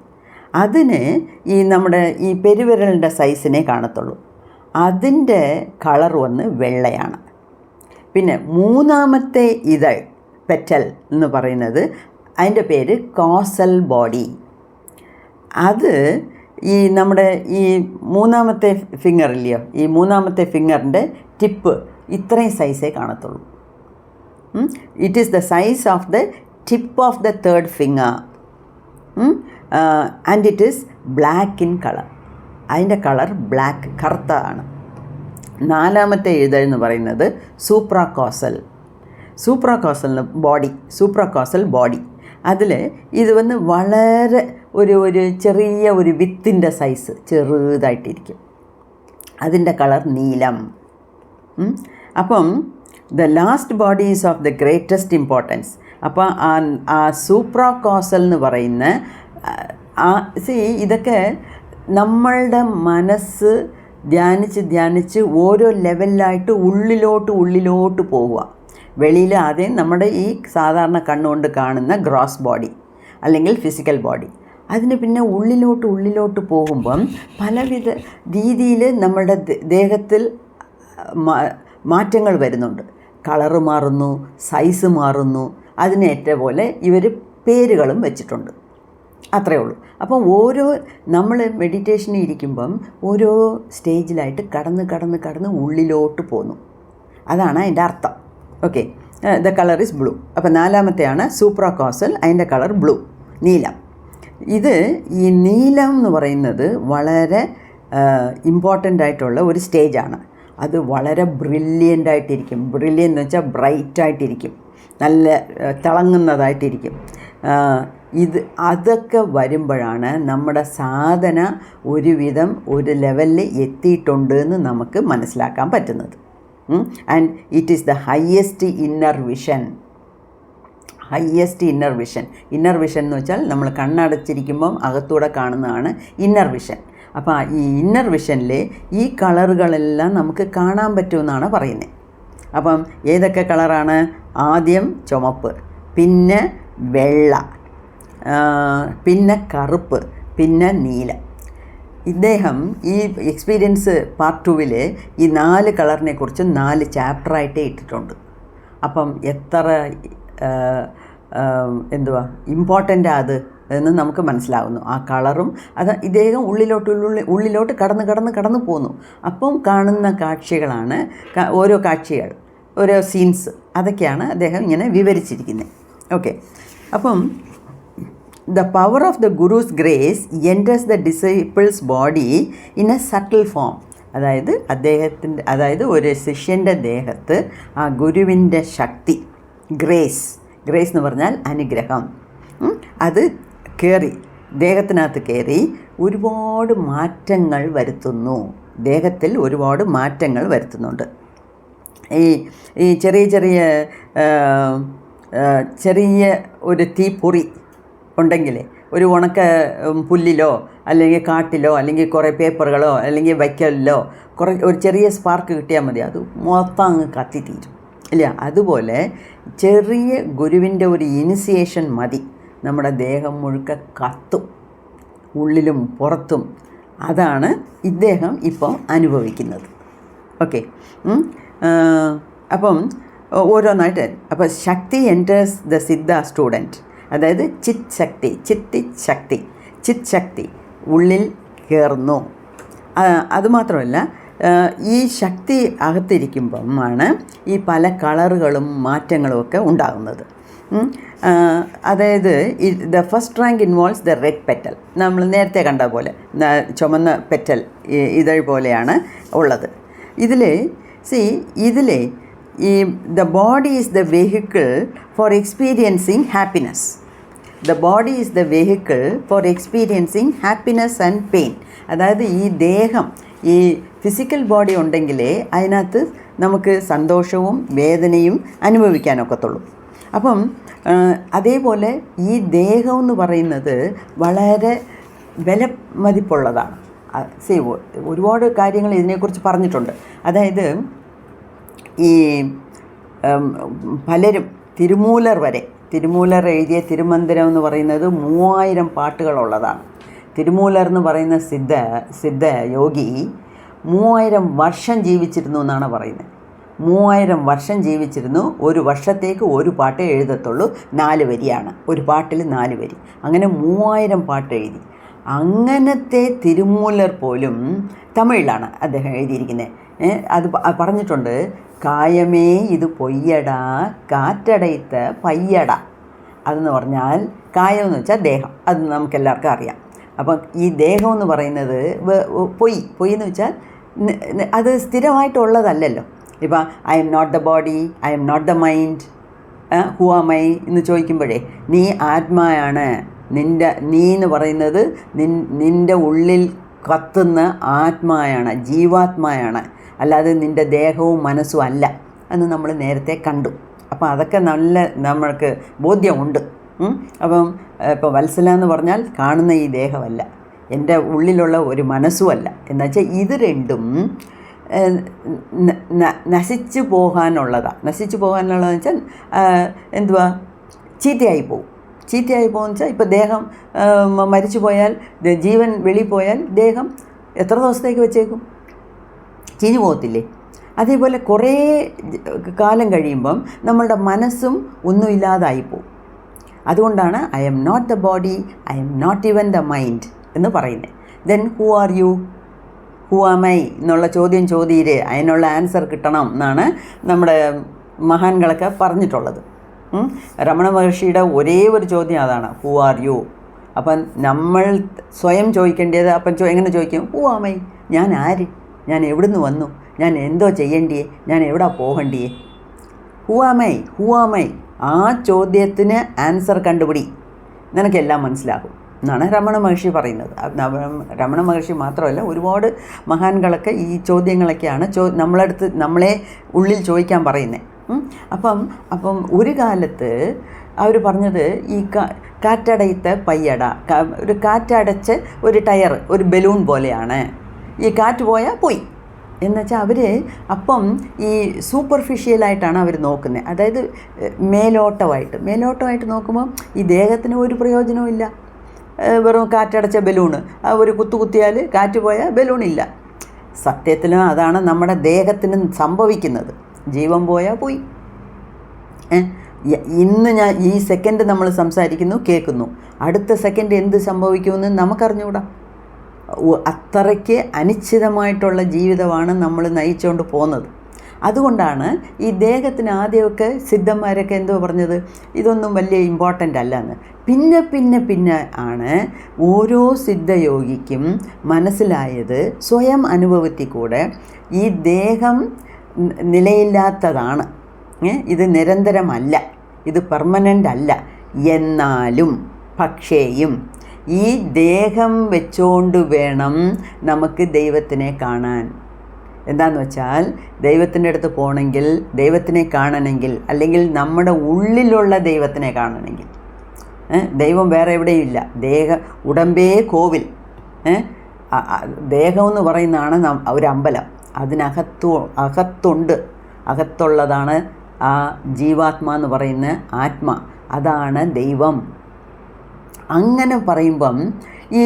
അതിന് നമ്മുടെ ഈ പെരുവിരലിൻ്റെ സൈസിനെ കാണത്തുള്ളൂ. അതിൻ്റെ കളർ വെള്ളയാണ്. പിന്നെ മൂന്നാമത്തെ പെറ്റൽ എന്ന് പറയുന്നത്, അതിൻ്റെ പേര് കോസൽ ബോഡി. അത് ഈ നമ്മുടെ ഈ മൂന്നാമത്തെ ഫിംഗർ ഇല്ലയോ, ഈ മൂന്നാമത്തെ ഫിംഗറിൻ്റെ ടിപ്പ് ഇത്രയും സൈസേ കാണത്തുള്ളൂ. It is the size of the tip of the third finger and it is black in colour. അതിൻ്റെ കളർ ബ്ലാക്ക്, കറുത്തതാണ്. നാലാമത്തെ എന്ന് പറയുന്നത് സൂപ്രാകോസൽ ബോഡി. അതിൽ ഇത് വളരെ ഒരു ചെറിയ ഒരു വിത്തിൻ്റെ സൈസ്, ചെറുതായിട്ടിരിക്കും. അതിൻ്റെ കളർ നീലം. അപ്പം the last body is of the greatest importance. അപ്പോൾ ആ സൂപ്രാകോസൽ എന്ന് പറയുന്ന ഇതൊക്കെ നമ്മളുടെ മനസ്സ് ധ്യാനിച്ച് ഓരോ ലെവലിലായിട്ട് ഉള്ളിലോട്ട് പോവുക. വെളിയിൽ ആദ്യം നമ്മുടെ ഈ സാധാരണ കണ്ണുകൊണ്ട് കാണുന്ന ഗ്രോസ് ബോഡി അല്ലെങ്കിൽ ഫിസിക്കൽ ബോഡി, അതിന് പിന്നെ ഉള്ളിലോട്ട് പോകുമ്പം പലവിധ രീതിയിൽ നമ്മളുടെ ദേഹത്തിൽ മാറ്റങ്ങൾ വരുന്നുണ്ട്. കളറ് മാറുന്നു, സൈസ് മാറുന്നു. അതിനേറ്റ പോലെ ഇവർ പേരുകളും വെച്ചിട്ടുണ്ട്. അത്രയേ ഉള്ളൂ. അപ്പം നമ്മൾ മെഡിറ്റേഷനിൽ ഇരിക്കുമ്പം ഓരോ സ്റ്റേജിലായിട്ട് കടന്ന് ഉള്ളിലോട്ട് പോന്നു. അതാണ് അതിൻ്റെ അർത്ഥം. Okay, the colour is blue. അപ്പം നാലാമത്തെയാണ് സൂപ്രാകോസൽ, അതിൻ്റെ കളർ ബ്ലൂ, നീലം. ഈ നീലം എന്ന് പറയുന്നത് വളരെ ഇമ്പോർട്ടൻ്റ് ആയിട്ടുള്ള ഒരു സ്റ്റേജാണ്. അത് വളരെ ബ്രില്യൻ്റായിട്ടിരിക്കും. ബ്രില്യൻ്റ് എന്ന് വെച്ചാൽ ബ്രൈറ്റായിട്ടിരിക്കും, നല്ല തിളങ്ങുന്നതായിട്ടിരിക്കും. അതൊക്കെ വരുമ്പോഴാണ് നമ്മുടെ സാധന ഒരുവിധം ഒരു ലെവലിൽ എത്തിയിട്ടുണ്ട് എന്ന് നമുക്ക് മനസ്സിലാക്കാൻ പറ്റുന്നത്. And it is the highest inner vision. Inner vision എന്ന് വെച്ചാൽ നമ്മൾ കണ്ണടച്ചിരിക്കുമ്പം അകത്തൂടെ കാണുന്നതാണ് ഇന്നർ വിഷൻ. അപ്പോൾ ഈ ഇന്നർ വിഷനിൽ ഈ കളറുകളെല്ലാം നമുക്ക് കാണാൻ പറ്റുമെന്നാണ് പറയുന്നത്. അപ്പം ഏതൊക്കെ കളറാണ്? ആദ്യം ചുമപ്പ്, പിന്നെ വെള്ള, പിന്നെ കറുപ്പ്, പിന്നെ നീല. ഇദ്ദേഹം ഈ എക്സ്പീരിയൻസ് പാർട്ട് 2-ൽ ഈ 4 കളറിനെ കുറിച്ച് 4 ചാപ്റ്ററായിട്ടേ ഇട്ടിട്ടുണ്ട്. അപ്പം എത്ര ഇമ്പോർട്ടൻ്റ് അത് എന്ന് നമുക്ക് മനസ്സിലാവുന്നു. ആ കളറും അത് ഇദ്ദേഹം ഉള്ളിലോട്ട് കടന്ന് പോന്നു. അപ്പം കാണുന്ന കാഴ്ചകളാണ് ഓരോ കാഴ്ചകൾ, ഓരോ സീൻസ്, അതൊക്കെയാണ് അദ്ദേഹം ഇങ്ങനെ വിവരിച്ചിരിക്കുന്നത്. ഓക്കെ, അപ്പം the power of the Guru's grace enters the disciple's body in a subtle form. അതായത് ഒരു ശിഷ്യൻ്റെ ദേഹത്ത് ആ ഗുരുവിൻ്റെ ശക്തി, ഗ്രേസ് എന്ന് പറഞ്ഞാൽ അനുഗ്രഹം, അത് ദേഹത്തിനകത്ത് കയറി ഒരുപാട് മാറ്റങ്ങൾ വരുത്തുന്നു. ദേഹത്തിൽ ഒരുപാട് മാറ്റങ്ങൾ വരുത്തുന്നുണ്ട്. ഈ ചെറിയ ഒരു തീപ്പൊറി ഉണ്ടെങ്കിൽ ഒരു ഉണക്ക പുല്ലിലോ അല്ലെങ്കിൽ കാട്ടിലോ അല്ലെങ്കിൽ കുറേ പേപ്പറുകളോ അല്ലെങ്കിൽ വൈക്കലിലോ ഒരു ചെറിയ സ്പാർക്ക് കിട്ടിയാൽ മതി, അത് മൊത്തം അങ്ങ് കത്തിത്തീരും ഇല്ല. അതുപോലെ ചെറിയ ഗുരുവിൻ്റെ ഒരു ഇനിസിയേഷൻ മതി, നമ്മുടെ ദേഹം മുഴുക്ക കത്തും, ഉള്ളിലും പുറത്തും. അതാണ് ഇദ്ദേഹം ഇപ്പം അനുഭവിക്കുന്നത്. ഓക്കെ, അപ്പം ഓരോന്നായിട്ട്. അപ്പോൾ ശക്തി എൻറ്റേഴ്സ് ദ സിദ്ധ സ്റ്റുഡൻറ്റ്, അതായത് ചിത് ശക്തി ഉള്ളിൽ കയറുന്നു. അതുമാത്രമല്ല, ഈ ശക്തി അകത്തിരിക്കുമ്പമാണ് ഈ പല കളറുകളും മാറ്റങ്ങളും ഒക്കെ ഉണ്ടാകുന്നത്. അതായത് the first rank involves the red petal. നമ്മൾ നേരത്തെ കണ്ട പോലെ ചുമന്ന പെറ്റൽ ഇതൾ പോലെയാണ് ഉള്ളത്. ഇതിലെ ഈ the body is the vehicle for experiencing happiness. The body is the vehicle for experiencing happiness and pain. അതായത് ഈ ദേഹം, ഈ ഫിസിക്കൽ ബോഡി ഉണ്ടെങ്കിലേ അതിനകത്ത് നമുക്ക് സന്തോഷവും വേദനയും അനുഭവിക്കാനൊക്കത്തുള്ളൂ. അപ്പം അതേപോലെ ഈ ദേഹം എന്ന് പറയുന്നത് വളരെ വില മതിപ്പുള്ളതാണ്. ഒരുപാട് കാര്യങ്ങൾ ഇതിനെക്കുറിച്ച് പറഞ്ഞിട്ടുണ്ട്. അതായത് ഈ പലരും തിരുമൂലർ എഴുതിയ തിരുമന്ദിരം എന്ന് പറയുന്നത് 3000 പാട്ടുകളുള്ളതാണ്. തിരുമൂലർ എന്ന് പറയുന്ന സിദ്ധ യോഗി 3000 വർഷം ജീവിച്ചിരുന്നു എന്നാണ് പറയുന്നത്. 3000 വർഷം ജീവിച്ചിരുന്നു. ഒരു വർഷത്തേക്ക് ഒരു പാട്ടേ എഴുതത്തുള്ളൂ, 4 വരിയാണ്. ഒരു പാട്ടിൽ 4 വരി. അങ്ങനെ 3000 പാട്ട് എഴുതി. അങ്ങനത്തെ തിരുമൂലർ പോലും തമിഴിലാണ് അദ്ദേഹം എഴുതിയിരിക്കുന്നത്. അത് പറഞ്ഞിട്ടുണ്ട്, കായമേ ഇത് പൊയ്യടാ കാറ്റടയത്ത പയ്യട. അതെന്ന് പറഞ്ഞാൽ കായം എന്ന് വെച്ചാൽ ദേഹം, അത് നമുക്കെല്ലാവർക്കും അറിയാം. അപ്പം ഈ ദേഹം എന്ന് പറയുന്നത് പൊയ് എന്ന് വെച്ചാൽ അത് സ്ഥിരമായിട്ടുള്ളതല്ലല്ലോ. ഇപ്പം I'm not the body, I'm not the mind, who am I എന്ന് ചോദിക്കുമ്പോഴേ നീ ആത്മാവാണ്, നീ എന്ന് പറയുന്നത് നിൻ്റെ ഉള്ളിൽ കത്തുന്ന ആത്മാവാണ്, ജീവാത്മാവാണ്, അല്ലാതെ നിൻ്റെ ദേഹവും മനസ്സും അല്ല എന്ന് നമ്മൾ നേരത്തെ കണ്ടു. അപ്പം അതൊക്കെ നമ്മൾക്ക് ബോധ്യമുണ്ട്. അപ്പം ഇപ്പോൾ വത്സല എന്ന് പറഞ്ഞാൽ കാണുന്ന ഈ ദേഹമല്ല, എൻ്റെ ഉള്ളിലുള്ള ഒരു മനസ്സുമല്ല. എന്നുവെച്ചാൽ ഇത് രണ്ടും നശിച്ചു പോകാനുള്ളതെന്ന് വെച്ചാൽ ചീത്തയായി പോകുമെന്ന് വെച്ചാൽ ഇപ്പോൾ ദേഹം മരിച്ചു പോയാൽ, ജീവൻ വെളിയിൽ പോയാൽ ദേഹം എത്ര ദിവസത്തേക്ക് വെച്ചേക്കും? ചീഞ്ഞു പോകത്തില്ലേ? അതേപോലെ കുറേ കാലം കഴിയുമ്പം നമ്മളുടെ മനസ്സും ഒന്നുമില്ലാതായി പോകും. അതുകൊണ്ടാണ് I'm not the body, I'm not even the mind എന്ന് പറയുന്നത്. Then who are you, who am I എന്നുള്ള ചോദ്യം ചോദ്യയില് അതിനുള്ള ആൻസർ കിട്ടണം എന്നാണ് നമ്മുടെ മഹാന്കളൊക്കെ പറഞ്ഞിട്ടുള്ളത്. രമണ മഹർഷിയുടെ ഒരേ ഒരു ചോദ്യം അതാണ്, ഹു ആർ യു. അപ്പം നമ്മൾ സ്വയം ചോദിക്കേണ്ടത് അപ്പം എങ്ങനെ ചോദിക്കും? ഹു ആം ഐ, ഞാൻ ആര്, ഞാൻ എവിടുന്ന് വന്നു, ഞാൻ എന്തോ ചെയ്യേണ്ടിയേ, ഞാൻ എവിടെ പോകണ്ടിയേ? Who am I. ആ ചോദ്യത്തിന് ആൻസർ കണ്ടുപിടി, നിനക്കെല്ലാം മനസ്സിലാകും എന്നാണ് രമണ മഹർഷി പറയുന്നത്. രമണ മഹർഷി മാത്രമല്ല, ഒരുപാട് മഹാന്കളൊക്കെ ഈ ചോദ്യങ്ങളൊക്കെയാണ് നമ്മളെ ഉള്ളിൽ ചോദിക്കാൻ പറയുന്നത്. അപ്പം ഒരു കാലത്ത് അവർ പറഞ്ഞത് ഈ കാറ്റടയത്ത പയ്യട, ഒരു കാറ്റടച്ച് ഒരു ടയർ, ഒരു ബലൂൺ പോലെയാണ്, ഈ കാറ്റ് പോയാൽ പോയി എന്നുവെച്ചാൽ അവർ അപ്പം ഈ സൂപ്പർഫിഷ്യലായിട്ടാണ് അവർ നോക്കുന്നത്. അതായത് മേലോട്ടമായിട്ട് നോക്കുമ്പോൾ ഈ ദേഹത്തിന് ഒരു പ്രയോജനവും ഇല്ല. വെറും കാറ്റടച്ച ബലൂണ്, ഒരു കുത്തിയാൽ കാറ്റ് പോയാൽ ബലൂണില്ല. സത്യത്തിലും അതാണ് നമ്മുടെ ദേഹത്തിന് സംഭവിക്കുന്നത്. ജീവൻ പോയാൽ പോയി. ഇന്ന് ഈ സെക്കൻഡ് നമ്മൾ സംസാരിക്കുന്നു, കേൾക്കുന്നു, അടുത്ത സെക്കൻഡ് എന്ത് സംഭവിക്കുമെന്ന് നമുക്കറിഞ്ഞുകൂടാ. അത്രയ്ക്ക് അനിശ്ചിതമായിട്ടുള്ള ജീവിതമാണ് നമ്മൾ നയിച്ചുകൊണ്ട് പോകുന്നത്. അതുകൊണ്ടാണ് ഈ ദേഹത്തിന് ആദ്യമൊക്കെ സിദ്ധന്മാരൊക്കെ എന്തോ പറഞ്ഞത്, ഇതൊന്നും വലിയ ഇമ്പോർട്ടൻ്റ് അല്ലെന്ന്. പിന്നെ ആണ് ഓരോ സിദ്ധയോഗിക്കും മനസ്സിലായത്, സ്വയം അനുഭവത്തിൽ കൂടെ ഈ ദേഹം നിലയില്ലാത്തതാണ്, ഇത് നിരന്തരമല്ല, ഇത് പെർമനൻ്റ് അല്ല. എന്നാലും പക്ഷേയും ഈ ദേഹം വെച്ചുകൊണ്ട് വേണം നമുക്ക് ദൈവത്തിനെ കാണാൻ. എന്താണെന്ന് വെച്ചാൽ ദൈവത്തിൻ്റെ അടുത്ത് പോകണമെങ്കിൽ, ദൈവത്തിനെ കാണണമെങ്കിൽ, അല്ലെങ്കിൽ നമ്മുടെ ഉള്ളിലുള്ള ദൈവത്തിനെ കാണണമെങ്കിൽ, ദൈവം വേറെ എവിടെയും ഇല്ല. ഉടമ്പേ കോവിൽ. ദേഹമെന്ന് പറയുന്നതാണ് ഒരു അമ്പലം. അകത്തുള്ളതാണ് ആ ജീവാത്മാ എന്ന് പറയുന്ന ആത്മ, അതാണ് ദൈവം. അങ്ങനെ പറയുമ്പം ഈ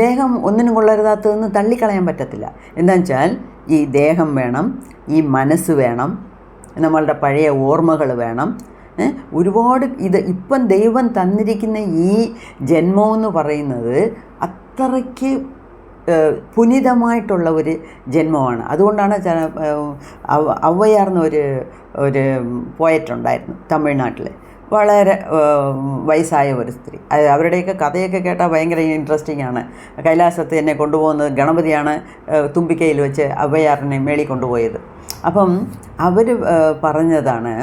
ദേഹം ഒന്നിനും കൊള്ളരുതാത്തതെന്ന് തള്ളിക്കളയാൻ പറ്റത്തില്ല. എന്താണെന്ന് വെച്ചാൽ ഈ ദേഹം വേണം, ഈ മനസ്സ് വേണം, നമ്മളുടെ പഴയ ഓർമ്മകൾ വേണം, ഒരുപാട്. ഇപ്പം ദൈവം തന്നിരിക്കുന്ന ഈ ജന്മമെന്ന് പറയുന്നത് അത്രയ്ക്ക് പുനിതമായിട്ടുള്ള ഒരു ജന്മമാണ്. അതുകൊണ്ടാണ് ഔവയാർന്ന ഒരു പോയറ്റുണ്ടായിരുന്നു തമിഴ്നാട്ടിൽ, വളരെ വയസ്സായ ഒരു സ്ത്രീ. അവരുടെയൊക്കെ കഥയൊക്കെ കേട്ടാൽ ഭയങ്കര ഇൻട്രസ്റ്റിംഗ് ആണ്. കൈലാസത്ത് എന്നെ കൊണ്ടുപോകുന്നത് ഗണപതിയാണ് തുമ്പിക്കയിൽ വെച്ച് ഔവയാറിനെ മേളി കൊണ്ടുപോയത്. അപ്പം അവർ പറഞ്ഞതാണ്,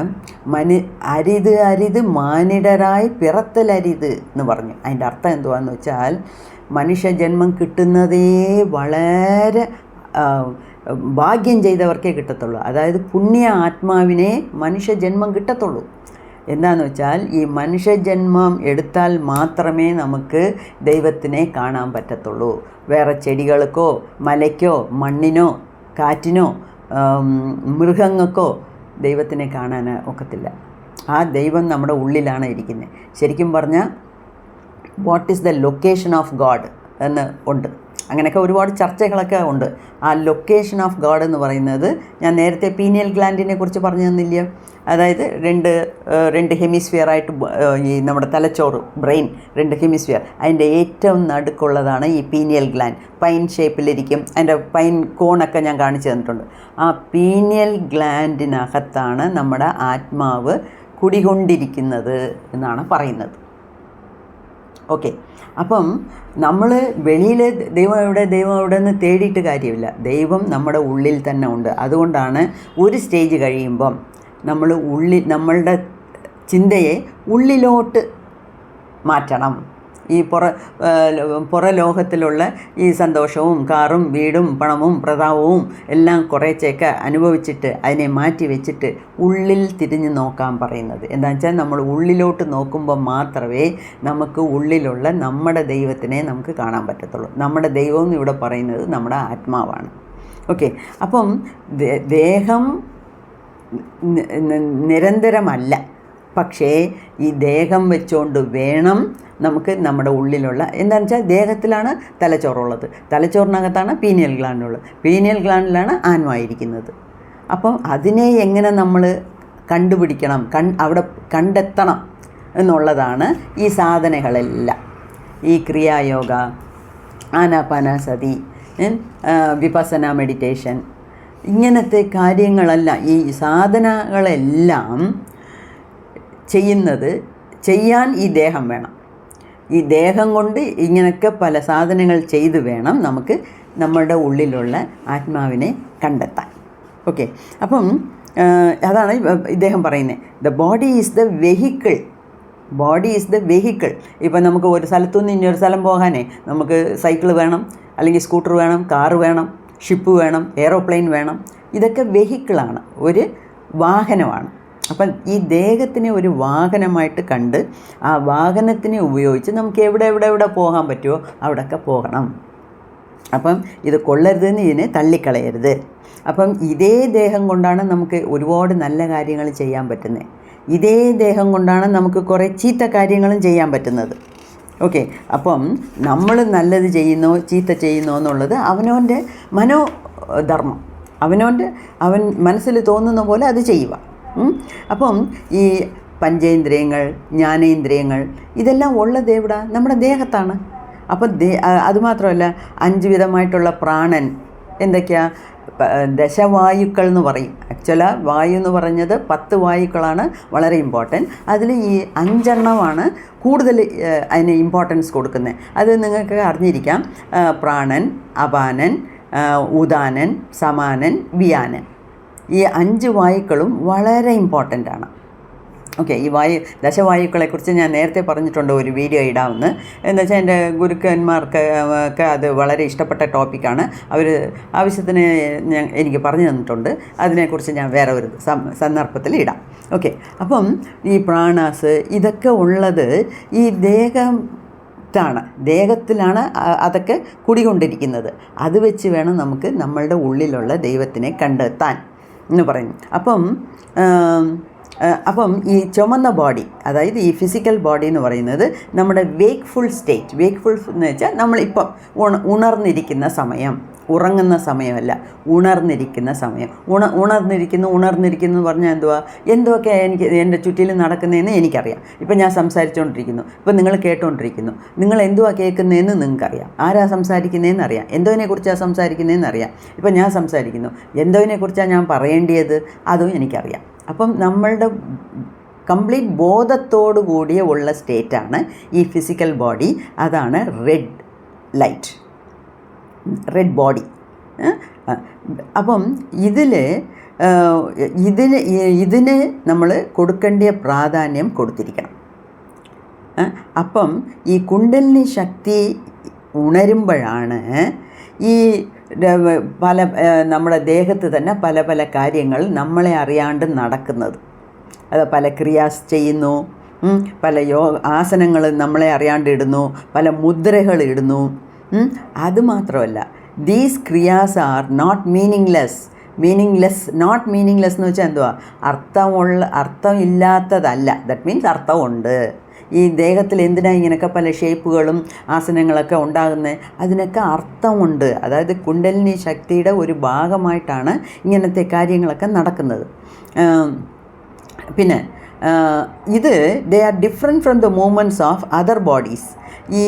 അരിത് മാനിടരായി പിറത്തലരിത് എന്ന് പറഞ്ഞു. അതിൻ്റെ അർത്ഥം എന്തുവാന്ന് വെച്ചാൽ, മനുഷ്യജന്മം കിട്ടുന്നതേ വളരെ ഭാഗ്യം ചെയ്തവർക്കേ കിട്ടത്തുള്ളൂ. അതായത് പുണ്യ ആത്മാവിനെ മനുഷ്യജന്മം കിട്ടത്തുള്ളൂ. എന്താണെന്ന് വെച്ചാൽ ഈ മനുഷ്യജന്മം എടുത്താൽ മാത്രമേ നമുക്ക് ദൈവത്തിനെ കാണാൻ പറ്റത്തുള്ളൂ. വേറെ ചെടികൾക്കോ മലയ്ക്കോ മണ്ണിനോ കാറ്റിനോ മൃഗങ്ങൾക്കോ ദൈവത്തിനെ കാണാൻ ഒക്കത്തില്ല. ആ ദൈവം നമ്മുടെ ഉള്ളിലാണ് ഇരിക്കുന്നത്. ശരിക്കും പറഞ്ഞാൽ what is the location of God എന്ന് ഉണ്ട്. അങ്ങനെയൊക്കെ ഒരുപാട് ചർച്ചകളൊക്കെ ഉണ്ട്. ആ ലൊക്കേഷൻ ഓഫ് ഗോഡ് എന്ന് പറയുന്നത്, ഞാൻ നേരത്തെ പീനിയൽ ഗ്ലാൻഡിനെ കുറിച്ച് പറഞ്ഞു തന്നില്ല. അതായത് രണ്ട് ഹെമിസ്ഫിയറായിട്ട് ഈ നമ്മുടെ തലച്ചോറ്, ബ്രെയിൻ, 2 ഹെമിസ്ഫിയർ, അതിൻ്റെ ഏറ്റവും നടുക്കുള്ളതാണ് ഈ പീനിയൽ ഗ്ലാൻഡ്. പൈൻ ഷേപ്പിലിരിക്കും. അതിൻ്റെ പൈൻ കോണൊക്കെ ഞാൻ കാണിച്ചു തന്നിട്ടുണ്ട്. ആ പീനിയൽ ഗ്ലാൻഡിനകത്താണ് നമ്മുടെ ആത്മാവ് കുടികൊണ്ടിരിക്കുന്നത് എന്നാണ് പറയുന്നത്. ഓക്കെ. അപ്പം നമ്മൾ വെളിയിൽ ദൈവം എവിടെ എന്ന് തേടിയിട്ട് കാര്യമില്ല. ദൈവം നമ്മുടെ ഉള്ളിൽ തന്നെ ഉണ്ട്. അതുകൊണ്ടാണ് ഒരു സ്റ്റേജ് കഴിയുമ്പം നമ്മളുടെ ചിന്തയെ ഉള്ളിലോട്ട് മാറ്റണം. ഈ പുറലോകത്തിലുള്ള ഈ സന്തോഷവും കാറും വീടും പണവും പ്രതാപവും എല്ലാം കുറേച്ചൊക്കെ അനുഭവിച്ചിട്ട് അതിനെ മാറ്റി വെച്ചിട്ട് ഉള്ളിൽ തിരിഞ്ഞ് നോക്കാൻ പറയുന്നത്. എന്താണെന്ന് വെച്ചാൽ നമ്മൾ ഉള്ളിലോട്ട് നോക്കുമ്പോൾ മാത്രമേ നമുക്ക് ഉള്ളിലുള്ള നമ്മുടെ ദൈവത്തിനെ നമുക്ക് കാണാൻ പറ്റത്തുള്ളൂ. നമ്മുടെ ദൈവം എന്ന് ഇവിടെ പറയുന്നത് നമ്മുടെ ആത്മാവാണ്. ഓക്കെ. അപ്പം ദേഹം നിരന്തരമല്ല. പക്ഷേ ഈ ദേഹം വെച്ചുകൊണ്ട് വേണം നമുക്ക് നമ്മുടെ ഉള്ളിലുള്ള, എന്താണെന്ന് വെച്ചാൽ ദേഹത്തിലാണ് തലച്ചോറുള്ളത്, തലച്ചോറിനകത്താണ് പീനിയൽ ഗ്ലാൻഡുള്ളത്, പീനിയൽ ഗ്ലാൻഡിലാണ് ആത്മായിരിക്കുന്നത്. അപ്പം അതിനെ എങ്ങനെ നമ്മൾ കണ്ടുപിടിക്കണം, അവിടെ കണ്ടെത്തണം എന്നുള്ളതാണ് ഈ സാധനകളെല്ലാം. ഈ ക്രിയായോഗ, ആനാപാനസതി, വിപസന മെഡിറ്റേഷൻ, ഇങ്ങനത്തെ കാര്യങ്ങളെല്ലാം, ഈ സാധനകളെല്ലാം ചെയ്യാൻ ഈ ദേഹം വേണം. ഈ ദേഹം കൊണ്ട് ഇങ്ങനെയൊക്കെ പല സാധനങ്ങൾ ചെയ്ത് വേണം നമുക്ക് നമ്മളുടെ ഉള്ളിലുള്ള ആത്മാവിനെ കണ്ടെത്താൻ. ഓക്കെ. അപ്പം അതാണ് ഇദ്ദേഹം പറയുന്നത്, the body is the vehicle. Body is the vehicle. ഇപ്പം നമുക്ക് ഒരു സ്ഥലത്തുനിന്ന് ഇനിയൊരു സ്ഥലം പോകാനേ നമുക്ക് സൈക്കിൾ വേണം, അല്ലെങ്കിൽ സ്കൂട്ടർ വേണം, കാറ് വേണം, ഷിപ്പ് വേണം, എയ്റോപ്ലെയിൻ വേണം. ഇതൊക്കെ വെഹിക്കിളാണ്, ഒരു വാഹനമാണ്. അപ്പം ഈ ദേഹത്തിനെ ഒരു വാഹനമായിട്ട് കണ്ട് ആ വാഹനത്തിനെ ഉപയോഗിച്ച് നമുക്ക് എവിടെ പോകാൻ പറ്റുമോ അവിടെയൊക്കെ പോകണം. അപ്പം ഇത് കൊള്ളരുതെന്ന് ഇതിനെ തള്ളിക്കളയരുത്. അപ്പം ഇതേ ദേഹം കൊണ്ടാണ് നമുക്ക് ഒരുപാട് നല്ല കാര്യങ്ങൾ ചെയ്യാൻ പറ്റുന്നത്. ഇതേ ദേഹം കൊണ്ടാണ് നമുക്ക് കുറേ ചീത്ത കാര്യങ്ങളും ചെയ്യാൻ പറ്റുന്നത്. ഓക്കെ, അപ്പം നമ്മൾ നല്ലത് ചെയ്യുന്നോ ചീത്ത ചെയ്യുന്നോ എന്നുള്ളത് അവനവൻ്റെ മനോധർമ്മം, അവൻ മനസ്സിൽ തോന്നുന്ന പോലെ അത് ചെയ്യുക. അപ്പം ഈ പഞ്ചേന്ദ്രിയങ്ങൾ, ജ്ഞാനേന്ദ്രിയങ്ങൾ ഇതെല്ലാം ഉള്ളത് എവിടെ? നമ്മുടെ ദേഹത്താണ്. അപ്പം അതുമാത്രമല്ല 5 വിധമായിട്ടുള്ള പ്രാണൻ എന്തൊക്കെയാണ്? ദശവായുക്കൾ എന്ന് പറയും. ആക്ച്വലാ വായു എന്ന് പറഞ്ഞത് 10 വായുക്കളാണ് വളരെ ഇമ്പോർട്ടൻറ്റ്. അതിൽ ഈ 5 എണ്ണമാണ് കൂടുതൽ അതിന് ഇമ്പോർട്ടൻസ് കൊടുക്കുന്നത്. അത് നിങ്ങൾക്ക് അറിഞ്ഞിരിക്കാം. പ്രാണൻ, അപാനൻ, ഉദാനൻ, സമാനൻ, വിയാനൻ. ഈ 5 വായുക്കളും വളരെ ഇമ്പോർട്ടൻ്റ് ആണ്. ഓക്കെ, ഈ ദശവായുക്കളെക്കുറിച്ച് ഞാൻ നേരത്തെ പറഞ്ഞിട്ടുണ്ട്, ഒരു വീഡിയോ ഇടാമെന്ന്. എന്ന് വെച്ചാൽ എൻ്റെ ഗുരുക്കന്മാർക്ക് ഒക്കെ അത് വളരെ ഇഷ്ടപ്പെട്ട ടോപ്പിക്കാണ്. അവർ ആവശ്യത്തിന് എനിക്ക് പറഞ്ഞു തന്നിട്ടുണ്ട്. അതിനെക്കുറിച്ച് ഞാൻ വേറെ ഒരു സന്ദർഭത്തിൽ ഇടാം. ഓക്കെ, അപ്പം ഈ പ്രാണാസ് ഇതൊക്കെ ഉള്ളത് ഈ ദേഹത്തിലാണ് അതൊക്കെ കുടികൊണ്ടിരിക്കുന്നത്. അത് വെച്ച് വേണം നമുക്ക് നമ്മളുടെ ഉള്ളിലുള്ള ദൈവത്തിനെ കണ്ടെത്താൻ എന്ന് പറയുന്നു. അപ്പം ഈ ചുമന്ന ബോഡി, അതായത് ഈ ഫിസിക്കൽ ബോഡി എന്ന് പറയുന്നത് നമ്മുടെ വേക്ക്ഫുൾ സ്റ്റേറ്റ്. വേക്ക്ഫുൾ എന്ന് വെച്ചാൽ നമ്മളിപ്പം ഉണർന്നിരിക്കുന്ന സമയം, ഉറങ്ങുന്ന സമയമല്ല, ഉണർന്നിരിക്കുന്ന സമയം. ഉണർന്നിരിക്കുന്നു എന്ന് പറഞ്ഞാൽ എന്തുമൊക്കെ എൻ്റെ ചുറ്റിലും നടക്കുന്നതെന്ന് എനിക്കറിയാം. ഇപ്പം ഞാൻ സംസാരിച്ചുകൊണ്ടിരിക്കുന്നു, ഇപ്പം നിങ്ങൾ കേട്ടുകൊണ്ടിരിക്കുന്നു. നിങ്ങൾ എന്തുവാ കേൾക്കുന്നതെന്ന് നിങ്ങൾക്കറിയാം. ആരാ സംസാരിക്കുന്നതെന്ന് അറിയാം. എന്തോതിനെക്കുറിച്ചാണ് സംസാരിക്കുന്നതെന്ന് അറിയാം. ഇപ്പം ഞാൻ സംസാരിക്കുന്നു, എന്തോതിനെക്കുറിച്ചാണ് ഞാൻ പറയേണ്ടത് അതും എനിക്കറിയാം. അപ്പം നമ്മളുടെ കംപ്ലീറ്റ് ബോധത്തോടു കൂടിയ ഉള്ള സ്റ്റേറ്റാണ് ഈ ഫിസിക്കൽ ബോഡി. അതാണ് റെഡ് ബോഡി. അപ്പം ഇതിന് നമ്മൾ കൊടുക്കേണ്ട പ്രാധാന്യം കൊടുത്തിരിക്കണം. അപ്പം ഈ കുണ്ടലിനി ശക്തി ഉണരുമ്പോഴാണ് ഈ നമ്മുടെ ദേഹത്ത് തന്നെ പല കാര്യങ്ങൾ നമ്മളെ അറിയാണ്ട് നടക്കുന്നത്. അത് പല ക്രിയാസ് ചെയ്യുന്നു, പല ആസനങ്ങൾ നമ്മളെ അറിയാണ്ട് ഇടുന്നു, പല മുദ്രകൾ ഇടുന്നു. അതുമാത്രമല്ല, ദീസ് ക്രിയാസ് ആർ നോട്ട് മീനിങ്ലെസ് എന്ന് വെച്ചാൽ എന്തുവാ? അർത്ഥം ഇല്ലാത്തതല്ല. ദാറ്റ് മീൻസ് അർത്ഥമുണ്ട്. ഈ ദേഹത്തിൽ എന്തിനാണ് ഇങ്ങനെയൊക്കെ പല ഷേപ്പുകളും ആസനങ്ങളൊക്കെ ഉണ്ടാകുന്നത്? അതിനൊക്കെ അർത്ഥമുണ്ട്. അതായത് കുണ്ടലിനി ശക്തിയുടെ ഒരു ഭാഗമായിട്ടാണ് ഇങ്ങനത്തെ കാര്യങ്ങളൊക്കെ നടക്കുന്നത്. പിന്നെ they are different from the movements of other bodies. ഈ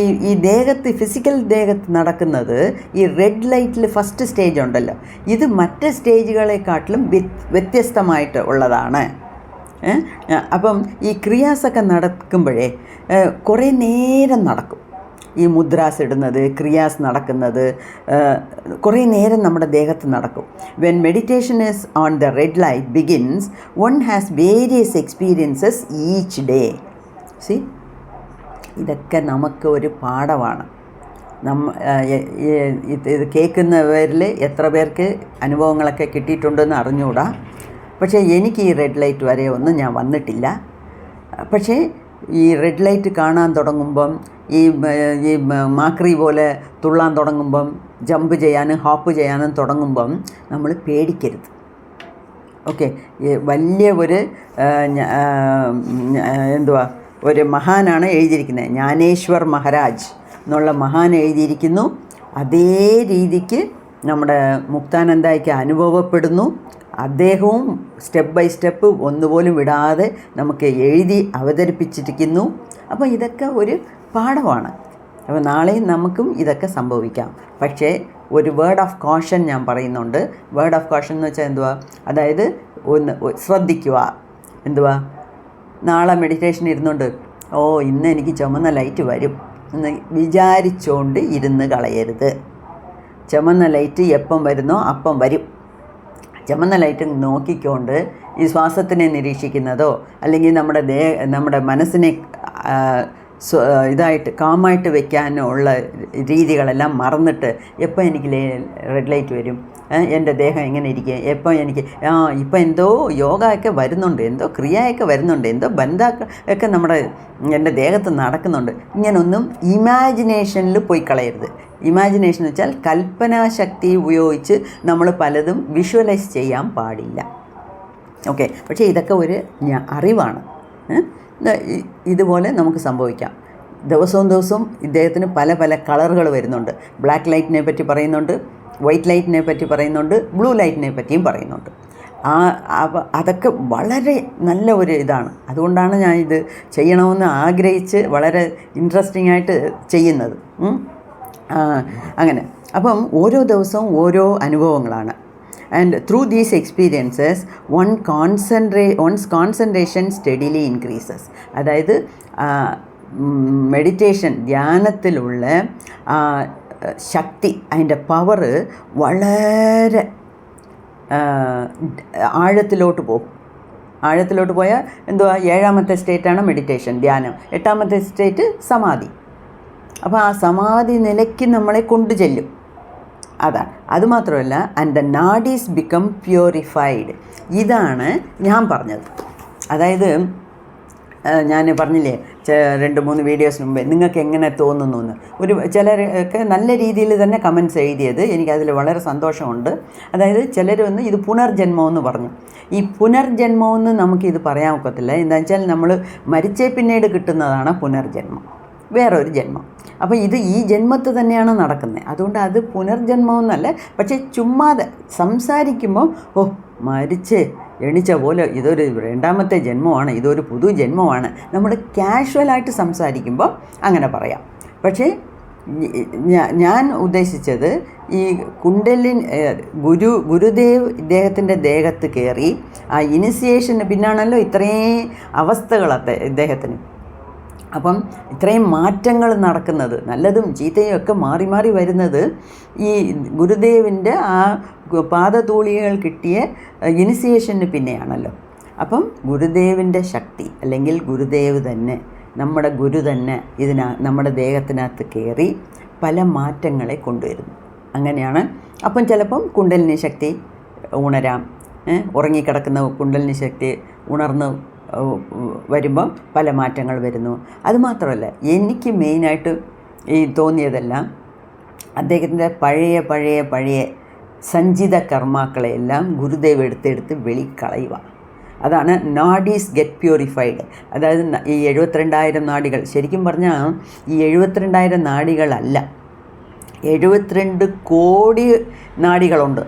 ഫിസിക്കൽ ദേഹത്ത് നടക്കുന്നത് ഈ റെഡ് ലൈറ്റിൽ ഫസ്റ്റ് സ്റ്റേജ് ഉണ്ടല്ലോ, ഇത് മറ്റ് സ്റ്റേജുകളെക്കാട്ടിലും വ്യത്യസ്തമായിട്ട് ഉള്ളതാണ്. അപ്പം ഈ ക്രിയാസൊക്കെ നടക്കുമ്പോഴേ കുറേ നേരം നടക്കും. ഈ മുദ്രാസ് ഇടുന്നത്, ക്രിയാസ് നടക്കുന്നത് കുറേ നേരം നമ്മുടെ ദേഹത്ത് നടക്കും. When meditation is on the red light begins, one has various experiences each day. ഇതൊക്കെ നമുക്ക് ഒരു പാഠമാണ്. ഇത് കേൾക്കുന്നവരിൽ എത്ര പേർക്ക് അനുഭവങ്ങളൊക്കെ കിട്ടിയിട്ടുണ്ടെന്ന് അറിഞ്ഞുകൂടാ. പക്ഷേ എനിക്ക് ഈ റെഡ് ലൈറ്റ് വരെ ഒന്നും ഞാൻ വന്നിട്ടില്ല. പക്ഷേ ഈ റെഡ് ലൈറ്റ് കാണാൻ തുടങ്ങുമ്പം, ഈ മാക്രി പോലെ തുള്ളാൻ തുടങ്ങുമ്പം, ജമ്പ് ചെയ്യാനും ഹോപ്പ് ചെയ്യാനും തുടങ്ങുമ്പം നമ്മൾ പേടിക്കരുത്. ഓക്കെ, വലിയ ഒരു മഹാനാണ് എഴുതിയിരിക്കുന്നത്, ജ്ഞാനേശ്വർ മഹാരാജ് എന്നുള്ള മഹാൻ എഴുതിയിരിക്കുന്നു. അതേ രീതിക്ക് നമ്മുടെ മുക്താനന്ദയ്ക്ക് അനുഭവപ്പെടുന്നു. അദ്ദേഹവും സ്റ്റെപ്പ് ബൈ സ്റ്റെപ്പ് ഒന്നുപോലും വിടാതെ നമുക്ക് എഴുതി അവതരിപ്പിച്ചിരിക്കുന്നു. അപ്പോൾ ഇതൊക്കെ ഒരു പാഠമാണ്. അപ്പോൾ നാളെയും നമുക്കും ഇതൊക്കെ സംഭവിക്കാം. പക്ഷേ ഒരു വേർഡ് ഓഫ് കോഷൻ ഞാൻ പറയുന്നുണ്ട്. വേർഡ് ഓഫ് കോഷൻ എന്ന് വെച്ചാൽ അതായത് ഒന്ന് ശ്രദ്ധിക്കുക. നാളെ മെഡിറ്റേഷൻ ഇരുന്നുകൊണ്ട് ഇന്ന് എനിക്ക് ചുമന്ന ലൈറ്റ് വരും എന്ന് വിചാരിച്ചുകൊണ്ട് ഇരുന്ന് കളയരുത്. ചുമന്ന ലൈറ്റ് എപ്പം വരുന്നോ അപ്പം വരും. ചുമന്ന ലൈറ്റ് നോക്കിക്കൊണ്ട് ഈ ശ്വാസത്തിനെ നിരീക്ഷിക്കുന്നതോ അല്ലെങ്കിൽ നമ്മുടെ മനസ്സിനെ ഇതായിട്ട് കാമായിട്ട് വെക്കാനുള്ള രീതികളെല്ലാം മറന്നിട്ട് എപ്പോൾ എനിക്ക് റെഡ് ലൈറ്റ് വരും, എൻ്റെ ദേഹം എങ്ങനെ ഇരിക്കുക, എപ്പോൾ എനിക്ക് ഇപ്പം എന്തോ യോഗ ഒക്കെ വരുന്നുണ്ട്, എന്തോ ക്രിയയൊക്കെ വരുന്നുണ്ട്, എന്തോ ഒക്കെ എൻ്റെ ദേഹത്ത് നടക്കുന്നുണ്ട്. ഇങ്ങനൊന്നും ഇമാജിനേഷനിൽ പോയി കളയരുത്. ഇമാജിനേഷൻ എന്ന് വെച്ചാൽ കൽപ്പനാശക്തി ഉപയോഗിച്ച് നമ്മൾ പലതും വിഷ്വലൈസ് ചെയ്യാൻ പാടില്ല. ഓക്കെ, പക്ഷേ ഇതൊക്കെ ഒരു അറിവാണ്. ഇതുപോലെ നമുക്ക് സംഭവിക്കാം. ദിവസവും ഇദ്ദേഹത്തിന് പല പല കളറുകൾ വരുന്നുണ്ട്. ബ്ലാക്ക് ലൈറ്റിനെ പറ്റി പറയുന്നുണ്ട്, വൈറ്റ് ലൈറ്റിനെ പറ്റി പറയുന്നുണ്ട്, ബ്ലൂ ലൈറ്റിനെ പറ്റിയും പറയുന്നുണ്ട്. അതൊക്കെ വളരെ നല്ല ഒരു ഇതാണ്. അതുകൊണ്ടാണ് ഞാൻ ഇത് ചെയ്യണമെന്ന് ആഗ്രഹിച്ച് വളരെ ഇൻട്രസ്റ്റിംഗ് ആയിട്ട് ചെയ്യുന്നത്. അങ്ങനെ അപ്പം ഓരോ ദിവസവും ഓരോ അനുഭവങ്ങളാണ്. And through these experiences one's concentration steadily increases. അതായത് മെഡിറ്റേഷൻ, ധ്യാനത്തിലുള്ള ശക്തി, അതിൻ്റെ പവറ് വളരെ ആഴത്തിലോട്ട് പോകും. ആഴത്തിലോട്ട് പോയാൽ എന്തുവാ, 7ാമത്തെ സ്റ്റേറ്റാണ് മെഡിറ്റേഷൻ, ധ്യാനം. 8ാമത്തെ സ്റ്റേറ്റ് സമാധി. അപ്പോൾ ആ സമാധി നിലയ്ക്ക് നമ്മളെ കൊണ്ടു ചെല്ലും. അതാണ്. അതുമാത്രമല്ല, ആൻഡ് ദ നാഡീസ് ബിക്കം പ്യൂരിഫൈഡ്. ഇതാണ് ഞാൻ പറഞ്ഞത്. അതായത് ഞാൻ പറഞ്ഞില്ലേ 2-3 വീഡിയോസിന് മുമ്പേ, നിങ്ങൾക്ക് എങ്ങനെ തോന്നുന്നു എന്ന്. ചിലരൊക്കെ നല്ല രീതിയിൽ തന്നെ കമൻറ്റ്സ് എഴുതിയത് എനിക്കതിൽ വളരെ സന്തോഷമുണ്ട്. അതായത് ചിലർ വന്ന് ഇത് പുനർജന്മമെന്ന് പറഞ്ഞു. ഈ പുനർജന്മമെന്ന് നമുക്കിത് പറയാൻ ഒക്കത്തില്ല. എന്താ വെച്ചാൽ നമ്മൾ മരിച്ചേ പിന്നീട് കിട്ടുന്നതാണ് പുനർജന്മം, വേറൊരു ജന്മം. അപ്പോൾ ഈ ജന്മത്ത് തന്നെയാണ് നടക്കുന്നത്. അതുകൊണ്ട് അത് പുനർജന്മമെന്നല്ല. പക്ഷേ ചുമ്മാതെ സംസാരിക്കുമ്പോൾ മരിച്ച് എണിച്ച പോലെ ഇതൊരു 2ാമത്തെ ജന്മമാണ്, ഇതൊരു പുതു ജന്മമാണ്, നമ്മൾ കാഷ്വലായിട്ട് സംസാരിക്കുമ്പോൾ അങ്ങനെ പറയാം. പക്ഷേ ഞാൻ ഉദ്ദേശിച്ചത് ഈ ഗുരുദേവ് ഇദ്ദേഹത്തിൻ്റെ ദേഹത്ത് കയറി ആ ഇനിസിയേഷന് പിന്നാണല്ലോ ഇത്രയും അവസ്ഥകൾ ഇദ്ദേഹത്തിന്. അപ്പം ഇത്രയും മാറ്റങ്ങൾ നടക്കുന്നത്, നല്ലതും ചീത്തയും ഒക്കെ മാറി മാറി വരുന്നത് ഈ ഗുരുദേവിൻ്റെ ആ പാദതൂളികൾ കിട്ടിയ ഇനിസിയേഷന് പിന്നെയാണല്ലോ. അപ്പം ഗുരുദേവിൻ്റെ ശക്തി, അല്ലെങ്കിൽ ഗുരുദേവ് തന്നെ, നമ്മുടെ ഗുരു തന്നെ നമ്മുടെ ദേഹത്തിനകത്ത് കയറി പല മാറ്റങ്ങളെ കൊണ്ടുവരുന്നു. അങ്ങനെയാണ്. അപ്പം ചിലപ്പം കുണ്ടലിനി ശക്തി ഉണരാം, ഉറങ്ങിക്കിടക്കുന്ന കുണ്ടലിനി ശക്തി ഉണർന്ന് വരുമ്പം പല മാറ്റങ്ങൾ വരുന്നു. അതുമാത്രമല്ല, എനിക്ക് മെയിനായിട്ട് തോന്നിയതെല്ലാം അദ്ദേഹത്തിൻ്റെ പഴയ സഞ്ചിത കർമാക്കളെയെല്ലാം ഗുരുദേവ് എടുത്തെടുത്ത് വെളിക്കളയുക. അതാണ് നാഡീസ് ഗെറ്റ് പ്യൂരിഫൈഡ്. അതായത് ഈ 72,000 നാഡികൾ, ശരിക്കും പറഞ്ഞാൽ ഈ 72,000 നാഡികളല്ല, 72 കോടി നാഡികളുണ്ട്.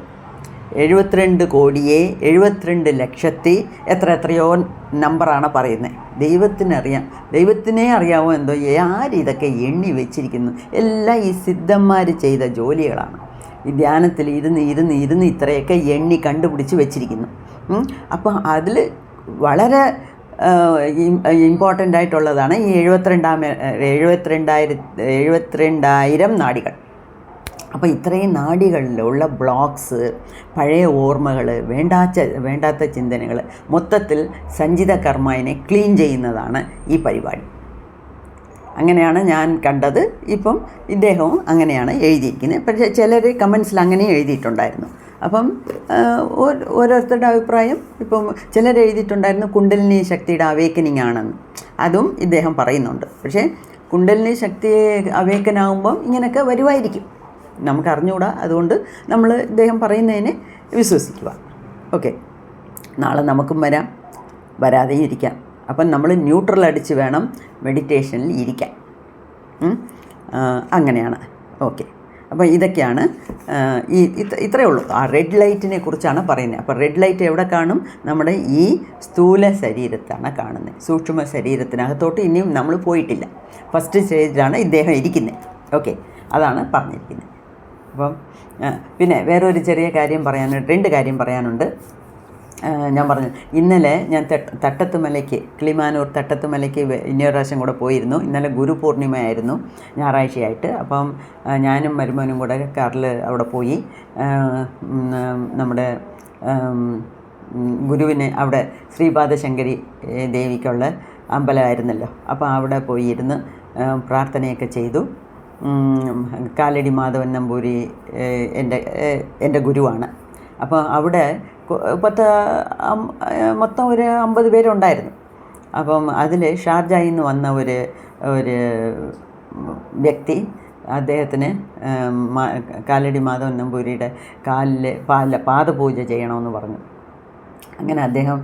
72 കോടിയെ 72 ലക്ഷത്തി എത്രയോ നമ്പറാണ് പറയുന്നത്. ദൈവത്തിനെ അറിയാമോ എന്തോ ആരിതൊക്കെ എണ്ണി വെച്ചിരിക്കുന്നു. എല്ലാം ഈ സിദ്ധന്മാർ ചെയ്ത ജോലികളാണ്. ഈ ധ്യാനത്തിൽ ഇരുന്ന് ഇത്രയൊക്കെ എണ്ണി കണ്ടുപിടിച്ച് വെച്ചിരിക്കുന്നു. അപ്പം അതിൽ വളരെ ഇമ്പോർട്ടൻ്റ് ആയിട്ടുള്ളതാണ് ഈ 72,000 നാഡികൾ. അപ്പോൾ ഇത്രയും നാഡികളിലുള്ള ബ്ലോക്സ്, പഴയ ഓർമ്മകൾ, വേണ്ടാത്ത ചിന്തനകൾ, മൊത്തത്തിൽ സഞ്ചിത കർമ്മനെ ക്ലീൻ ചെയ്യുന്നതാണ് ഈ പരിപാടി. അങ്ങനെയാണ് ഞാൻ കണ്ടത്. ഇപ്പം ഇദ്ദേഹവും അങ്ങനെയാണ് എഴുതിയിരിക്കുന്നത്. പക്ഷേ ചിലർ കമൻസിൽ അങ്ങനെ എഴുതിയിട്ടുണ്ടായിരുന്നു. അപ്പം ഓരോരുത്തരുടെ അഭിപ്രായം. ഇപ്പം ചിലർ എഴുതിയിട്ടുണ്ടായിരുന്നു കുണ്ടലിനി ശക്തിയുടെ അവേക്കനിങ് ആണെന്ന്. അതും ഇദ്ദേഹം പറയുന്നുണ്ട്. പക്ഷേ കുണ്ടലിനി ശക്തി അവേക്കനാകുമ്പം ഇങ്ങനെയൊക്കെ വരുമായിരിക്കും, നമുക്കറിഞ്ഞുകൂടാ. അതുകൊണ്ട് നമ്മൾ ഇദ്ദേഹം പറയുന്നതിനെ വിശ്വസിക്കുക. ഓക്കെ, നാളെ നമുക്കും വരാം, വരാതെയും ഇരിക്കാം. അപ്പം നമ്മൾ ന്യൂട്രൽ അടിച്ച് വേണം മെഡിറ്റേഷനിൽ ഇരിക്കാൻ. അങ്ങനെയാണ്. ഓക്കെ, അപ്പോൾ ഇതൊക്കെയാണ് ഇത്രയേ ഉള്ളൂ. ആ റെഡ് ലൈറ്റിനെ കുറിച്ചാണ് പറയുന്നത്. അപ്പോൾ റെഡ് ലൈറ്റ് എവിടെ കാണും? നമ്മുടെ ഈ സ്ഥൂല ശരീരത്താണ് കാണുന്നത്. സൂക്ഷ്മ ശരീരത്തിനകത്തോട്ട് ഇനിയും നമ്മൾ പോയിട്ടില്ല. ഫസ്റ്റ് സ്റ്റേജിലാണ് ഇദ്ദേഹം ഇരിക്കുന്നത്. ഓക്കെ, അതാണ് പറഞ്ഞിരിക്കുന്നത്. അപ്പം പിന്നെ വേറൊരു ചെറിയ കാര്യം പറയാനുണ്ട്, 2 കാര്യം പറയാനുണ്ട്. ഞാൻ പറഞ്ഞു, ഇന്നലെ ഞാൻ തട്ടത്തുമലയ്ക്ക്, കിളിമാനൂർ തട്ടത്തുമലയ്ക്ക് ഇനിയൊരു പ്രാവശ്യം കൂടെ പോയിരുന്നു. ഇന്നലെ ഗുരുപൂർണിമയായിരുന്നു, ഞായറാഴ്ചയായിട്ട്. അപ്പം ഞാനും മരുമോനും കൂടെ കാറിൽ അവിടെ പോയി. നമ്മുടെ ഗുരുവിന് അവിടെ ശ്രീപാദശങ്കരി ദേവിക്കുള്ള അമ്പലമായിരുന്നല്ലോ. അപ്പോൾ അവിടെ പോയിരുന്ന് പ്രാർത്ഥനയൊക്കെ ചെയ്തു. കാലടി മാധവൻ നമ്പൂരി എൻ്റെ ഗുരുവാണ്. അപ്പോൾ അവിടെ മൊത്തം ഒരു 50 പേരുണ്ടായിരുന്നു. അപ്പം അതിൽ ഷാർജയിൽ നിന്ന് വന്ന ഒരു വ്യക്തി അദ്ദേഹത്തിന് കാലടി മാധവൻ നമ്പൂരിയുടെ പാദപൂജ ചെയ്യണമെന്ന് പറഞ്ഞു. അങ്ങനെ അദ്ദേഹം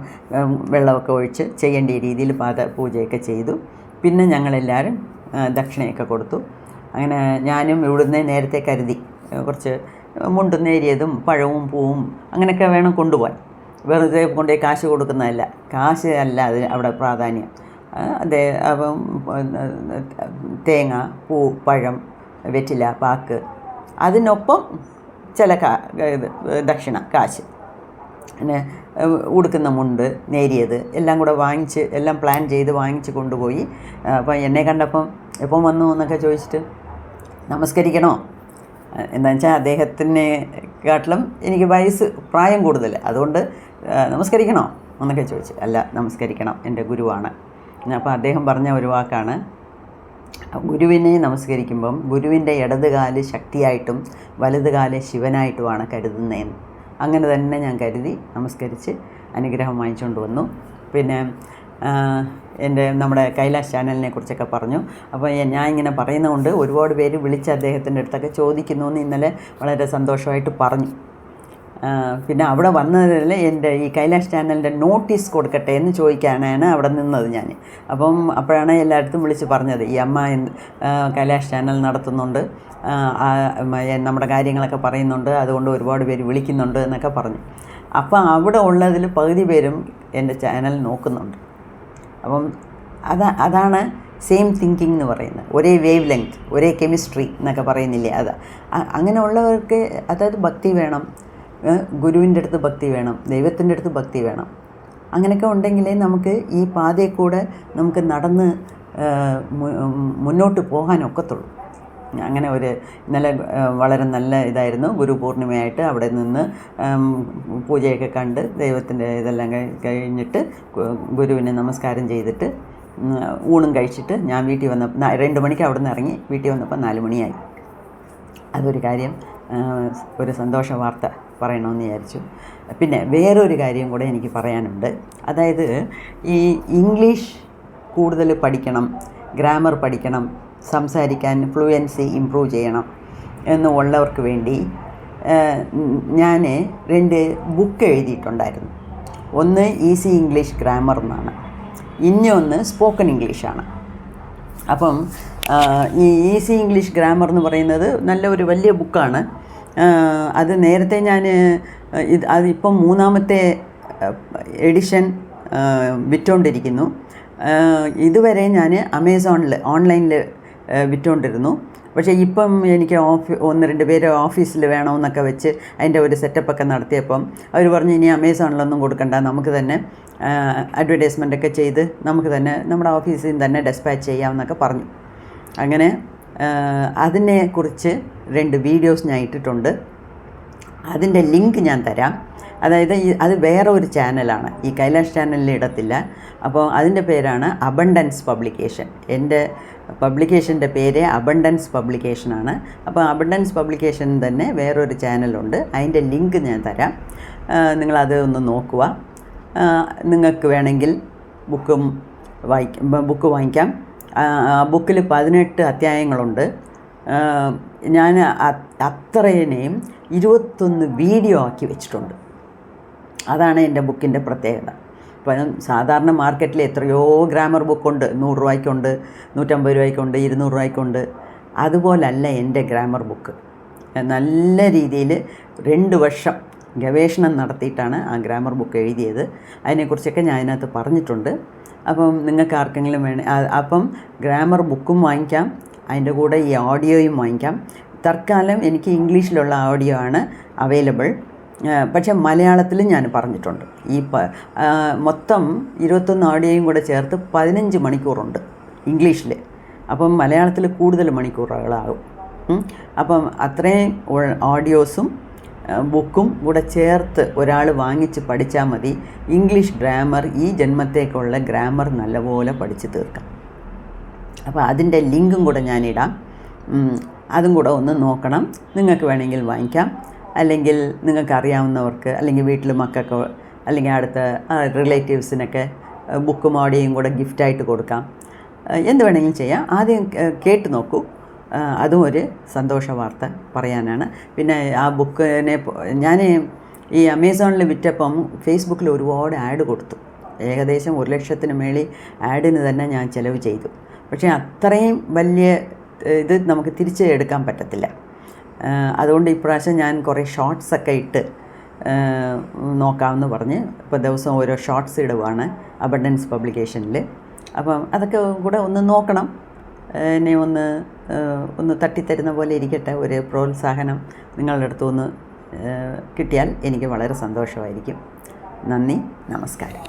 വെള്ളമൊക്കെ ഒഴിച്ച് ചെയ്യേണ്ട രീതിയിൽ പാദപൂജയൊക്കെ ചെയ്തു. പിന്നെ ഞങ്ങളെല്ലാവരും ദക്ഷിണയൊക്കെ കൊടുത്തു. അങ്ങനെ ഞാനും ഇവിടുന്ന് നേരത്തെ കരുതി കുറച്ച് മുണ്ട് നേരിയതും പഴവും പൂവും അങ്ങനെയൊക്കെ വേണം കൊണ്ടുപോകാൻ. വെറുതെ കൊണ്ടുപോയി കാശ് കൊടുക്കുന്നതല്ല, കാശ് അല്ല അത് അവിടെ പ്രാധാന്യം. അപ്പം തേങ്ങ, പൂ, പഴം, വെറ്റില, പാക്ക്, അതിനൊപ്പം ചില ദക്ഷിണ കാശ്, പിന്നെ ഉടുക്കുന്ന മുണ്ട് നേരിയത് എല്ലാം കൂടെ വാങ്ങിച്ച് എല്ലാം പ്ലാൻ ചെയ്ത് വാങ്ങിച്ച് കൊണ്ടുപോയി. അപ്പം എന്നെ കണ്ടപ്പം എപ്പം വന്നു എന്നൊക്കെ ചോദിച്ചിട്ട് നമസ്കരിക്കണോ എന്താണെന്ന് വെച്ചാൽ അദ്ദേഹത്തിനെക്കാട്ടിലും എനിക്ക് പ്രായം കൂടുതൽ, അതുകൊണ്ട് നമസ്കരിക്കണോ എന്നൊക്കെ ചോദിച്ചു. അല്ല, നമസ്കരിക്കണം, എൻ്റെ ഗുരുവാണ്. അപ്പോൾ അദ്ദേഹം പറഞ്ഞ ഒരു വാക്കാണ്, ഗുരുവിനെ നമസ്കരിക്കുമ്പം ഗുരുവിൻ്റെ ഇടതുകാല് ശക്തിയായിട്ടും വലതുകാല് ശിവനായിട്ടുമാണ് കരുതുന്നതെന്ന്. അങ്ങനെ തന്നെ ഞാൻ കരുതി നമസ്കരിച്ച് അനുഗ്രഹം വാങ്ങിച്ചുകൊണ്ട് വന്നു. പിന്നെ നമ്മുടെ കൈലാഷ് ചാനലിനെ കുറിച്ചൊക്കെ പറഞ്ഞു. അപ്പോൾ ഞാൻ ഇങ്ങനെ പറയുന്നതുകൊണ്ട് ഒരുപാട് പേര് വിളിച്ച് അദ്ദേഹത്തിൻ്റെ അടുത്തൊക്കെ ചോദിക്കുന്നു എന്ന് ഇന്നലെ വളരെ സന്തോഷമായിട്ട് പറഞ്ഞു. പിന്നെ അവിടെ വന്നതിൽ എൻ്റെ ഈ കൈലാഷ് ചാനലിൻ്റെ നോട്ടീസ് കൊടുക്കട്ടെ എന്ന് ചോദിക്കാനാണ് അവിടെ നിന്നത് ഞാൻ. അപ്പോഴാണ് എല്ലായിടത്തും വിളിച്ച് പറഞ്ഞത്, ഈ അമ്മ കൈലാഷ് ചാനൽ നടത്തുന്നുണ്ട്, നമ്മുടെ കാര്യങ്ങളൊക്കെ പറയുന്നുണ്ട്, അതുകൊണ്ട് ഒരുപാട് പേര് വിളിക്കുന്നുണ്ട് എന്നൊക്കെ പറഞ്ഞു. അപ്പോൾ അവിടെ ഉള്ളതിൽ പകുതി പേരും എൻ്റെ ചാനൽ നോക്കുന്നുണ്ട്. അതാണ് സെയിം തിങ്കിങ് എന്ന് പറയുന്നത്. ഒരേ വേവ് ലെങ്ത്, ഒരേ കെമിസ്ട്രി എന്നൊക്കെ പറയുന്നില്ലേ, അങ്ങനെയുള്ളവർക്ക് അതായത് ഭക്തി വേണം, ഗുരുവിൻ്റെ അടുത്ത് ഭക്തി വേണം, ദൈവത്തിൻ്റെ അടുത്ത് ഭക്തി വേണം. അങ്ങനെയൊക്കെ ഉണ്ടെങ്കിലേ നമുക്ക് ഈ പാതയിൽ കൂടെ നമുക്ക് നടന്ന് മുന്നോട്ട് പോകാനൊക്കത്തുള്ളൂ. അങ്ങനെ ഇന്നലെ വളരെ നല്ല ഇതായിരുന്നു. ഗുരു പൂർണിമയായിട്ട് അവിടെ നിന്ന് പൂജയൊക്കെ കണ്ട് ദൈവത്തിൻ്റെ ഇതെല്ലാം കഴിഞ്ഞിട്ട് ഗുരുവിനെ നമസ്കാരം ചെയ്തിട്ട് ഊണും കഴിച്ചിട്ട് ഞാൻ വീട്ടിൽ വന്നപ്പോൾ 2 മണിക്ക് അവിടെ നിന്ന് ഇറങ്ങി വീട്ടിൽ വന്നപ്പോൾ 4 മണിയായി. അതൊരു കാര്യം, ഒരു സന്തോഷ വാർത്ത പറയണമെന്ന് വിചാരിച്ചു. പിന്നെ വേറൊരു കാര്യം കൂടെ എനിക്ക് പറയാനുണ്ട്. അതായത് ഈ ഇംഗ്ലീഷ് കൂടുതൽ പഠിക്കണം, ഗ്രാമർ പഠിക്കണം, സംസാരിക്കാൻ ഫ്ലുവൻസി ഇമ്പ്രൂവ് ചെയ്യണം എന്നുള്ളവർക്ക് വേണ്ടി ഞാൻ 2 ബുക്ക് എഴുതിയിട്ടുണ്ടായിരുന്നു. ഒന്ന് ഈസി ഇംഗ്ലീഷ് ഗ്രാമർ എന്നാണ്, ഇനിയൊന്ന് സ്പോക്കൺ ഇംഗ്ലീഷാണ്. അപ്പം ഈ ഈസി ഇംഗ്ലീഷ് ഗ്രാമർ എന്ന് പറയുന്നത് ഒരു വലിയ ബുക്കാണ്. അത് നേരത്തെ അതിപ്പം 3ാമത്തെ എഡിഷൻ വിറ്റുകൊണ്ടിരിക്കുന്നു. ഇതുവരെ ഞാൻ ആമസോണിൽ ഓൺലൈനിൽ വിറ്റുകൊണ്ടിരുന്നു. പക്ഷേ ഇപ്പം എനിക്ക് 1-2 പേര് ഓഫീസിൽ വേണമെന്നൊക്കെ വെച്ച് അതിൻ്റെ ഒരു സെറ്റപ്പൊക്കെ നടത്തിയപ്പം അവർ പറഞ്ഞു, ഇനി ആമസോണിലൊന്നും കൊടുക്കണ്ട, നമുക്ക് തന്നെ അഡ്വർടൈസ്മെൻ്റൊക്കെ ചെയ്ത് നമുക്ക് തന്നെ നമ്മുടെ ഓഫീസിൽ നിന്ന് തന്നെ ഡെസ്പാച്ച് ചെയ്യാമെന്നൊക്കെ പറഞ്ഞു. അങ്ങനെ അതിനെക്കുറിച്ച് 2 വീഡിയോസ് ഞാൻ ഇട്ടിട്ടുണ്ട്. അതിൻ്റെ ലിങ്ക് ഞാൻ തരാം. അതായത് അത് വേറെ ഒരു ചാനലാണ്, ഈ കൈലാഷ് ചാനലിൽ ഇടത്തില്ല. അപ്പോൾ അതിൻ്റെ പേരാണ് അബണ്ടൻസ് പബ്ലിക്കേഷൻ. എൻ്റെ പബ്ലിക്കേഷൻ്റെ പേര് അബണ്ടൻസ് പബ്ലിക്കേഷനാണ്. അപ്പോൾ അബണ്ടൻസ് പബ്ലിക്കേഷൻ തന്നെ വേറൊരു ചാനലുണ്ട്, അതിൻ്റെ ലിങ്ക് ഞാൻ തരാം. നിങ്ങളത് ഒന്ന് നോക്കുക. നിങ്ങൾക്ക് വേണമെങ്കിൽ ബുക്ക് വാങ്ങിക്കാം. ബുക്കിൽ 18 അധ്യായങ്ങളുണ്ട്. ഞാൻ അത്രേനെയും 21 വീഡിയോ ആക്കി വെച്ചിട്ടുണ്ട്. അതാണ് എൻ്റെ ബുക്കിൻ്റെ പ്രത്യേകത. ഇപ്പം സാധാരണ മാർക്കറ്റിൽ എത്രയോ ഗ്രാമർ ബുക്കുണ്ട്, 100 രൂപയ്ക്കുണ്ട്, 150 രൂപയ്ക്കുണ്ട്, 200 രൂപയ്ക്കുണ്ട്. അതുപോലല്ല എൻ്റെ ഗ്രാമർ ബുക്ക്. നല്ല രീതിയിൽ 2 വർഷം ഗവേഷണം നടത്തിയിട്ടാണ് ആ ഗ്രാമർ ബുക്ക് എഴുതിയത്. അതിനെക്കുറിച്ചൊക്കെ ഞാൻ അതിനകത്ത് പറഞ്ഞിട്ടുണ്ട്. അപ്പം നിങ്ങൾക്ക് ആർക്കെങ്കിലും അപ്പം ഗ്രാമർ ബുക്കും വാങ്ങിക്കാം, അതിൻ്റെ കൂടെ ഈ ഓഡിയോയും വാങ്ങിക്കാം. തൽക്കാലം എനിക്ക് ഇംഗ്ലീഷിലുള്ള ഓഡിയോ ആണ് അവൈലബിൾ. പക്ഷേ മലയാളത്തിലും ഞാൻ പറഞ്ഞിട്ടുണ്ട്. ഈ മൊത്തം 21 ഓഡിയോയും കൂടെ ചേർത്ത് 15 മണിക്കൂറുണ്ട് ഇംഗ്ലീഷിൽ. അപ്പം മലയാളത്തിൽ കൂടുതൽ മണിക്കൂറുകളാകും. അപ്പം അത്രയും ഓഡിയോസും ബുക്കും കൂടെ ചേർത്ത് ഒരാൾ വാങ്ങിച്ച് പഠിച്ചാൽ മതി. ഇംഗ്ലീഷ് ഗ്രാമർ, ഈ ജന്മത്തേക്കുള്ള ഗ്രാമർ നല്ലപോലെ പഠിച്ച് തീർക്കാം. അപ്പോൾ അതിൻ്റെ ലിങ്കും കൂടെ ഞാനിടാം. അതും കൂടെ ഒന്ന് നോക്കണം. നിങ്ങൾക്ക് വേണമെങ്കിൽ വാങ്ങിക്കാം. അല്ലെങ്കിൽ നിങ്ങൾക്ക് അറിയാവുന്നവർക്ക്, അല്ലെങ്കിൽ വീട്ടിൽ മക്കൾക്ക്, അല്ലെങ്കിൽ അടുത്ത റിലേറ്റീവ്സിനൊക്കെ ബുക്കും ഓഡിയോയും കൂടെ ഗിഫ്റ്റായിട്ട് കൊടുക്കാം. എന്ത് വേണമെങ്കിലും ചെയ്യാം. ആദ്യം കേട്ട് നോക്കൂ. അതും ഒരു സന്തോഷ വാർത്ത പറയാനാണ്. പിന്നെ ആ ബുക്കിനെ ഞാൻ ഈ അമേസോണിൽ വിറ്റപ്പം ഫേസ്ബുക്കിൽ ഒരുപാട് ആഡ് കൊടുത്തു. ഏകദേശം 1,00,000-ന് മേളിൽ ആഡിന് തന്നെ ഞാൻ ചിലവ് ചെയ്തു. പക്ഷേ അത്രയും വലിയ ഇത് നമുക്ക് തിരിച്ച് എടുക്കാൻ പറ്റത്തില്ല. അതുകൊണ്ട് ഇപ്രാവശ്യം ഞാൻ കുറേ ഷോർട്സൊക്കെ ഇട്ട് നോക്കാമെന്ന് പറഞ്ഞ് ഇപ്പോൾ ദിവസം ഓരോ ഷോർട്സ് ഇടുവാണ് അബണ്ടൻസ് പബ്ലിക്കേഷനിൽ. അപ്പം അതൊക്കെ കൂടെ ഒന്ന് നോക്കണം. എന്നെ ഒന്ന് തട്ടിത്തരുന്ന പോലെ ഇരിക്കട്ടെ. ഒരു പ്രോത്സാഹനം നിങ്ങളുടെ അടുത്തുനിന്ന് കിട്ടിയാൽ എനിക്ക് വളരെ സന്തോഷമായിരിക്കും. നന്ദി, നമസ്കാരം.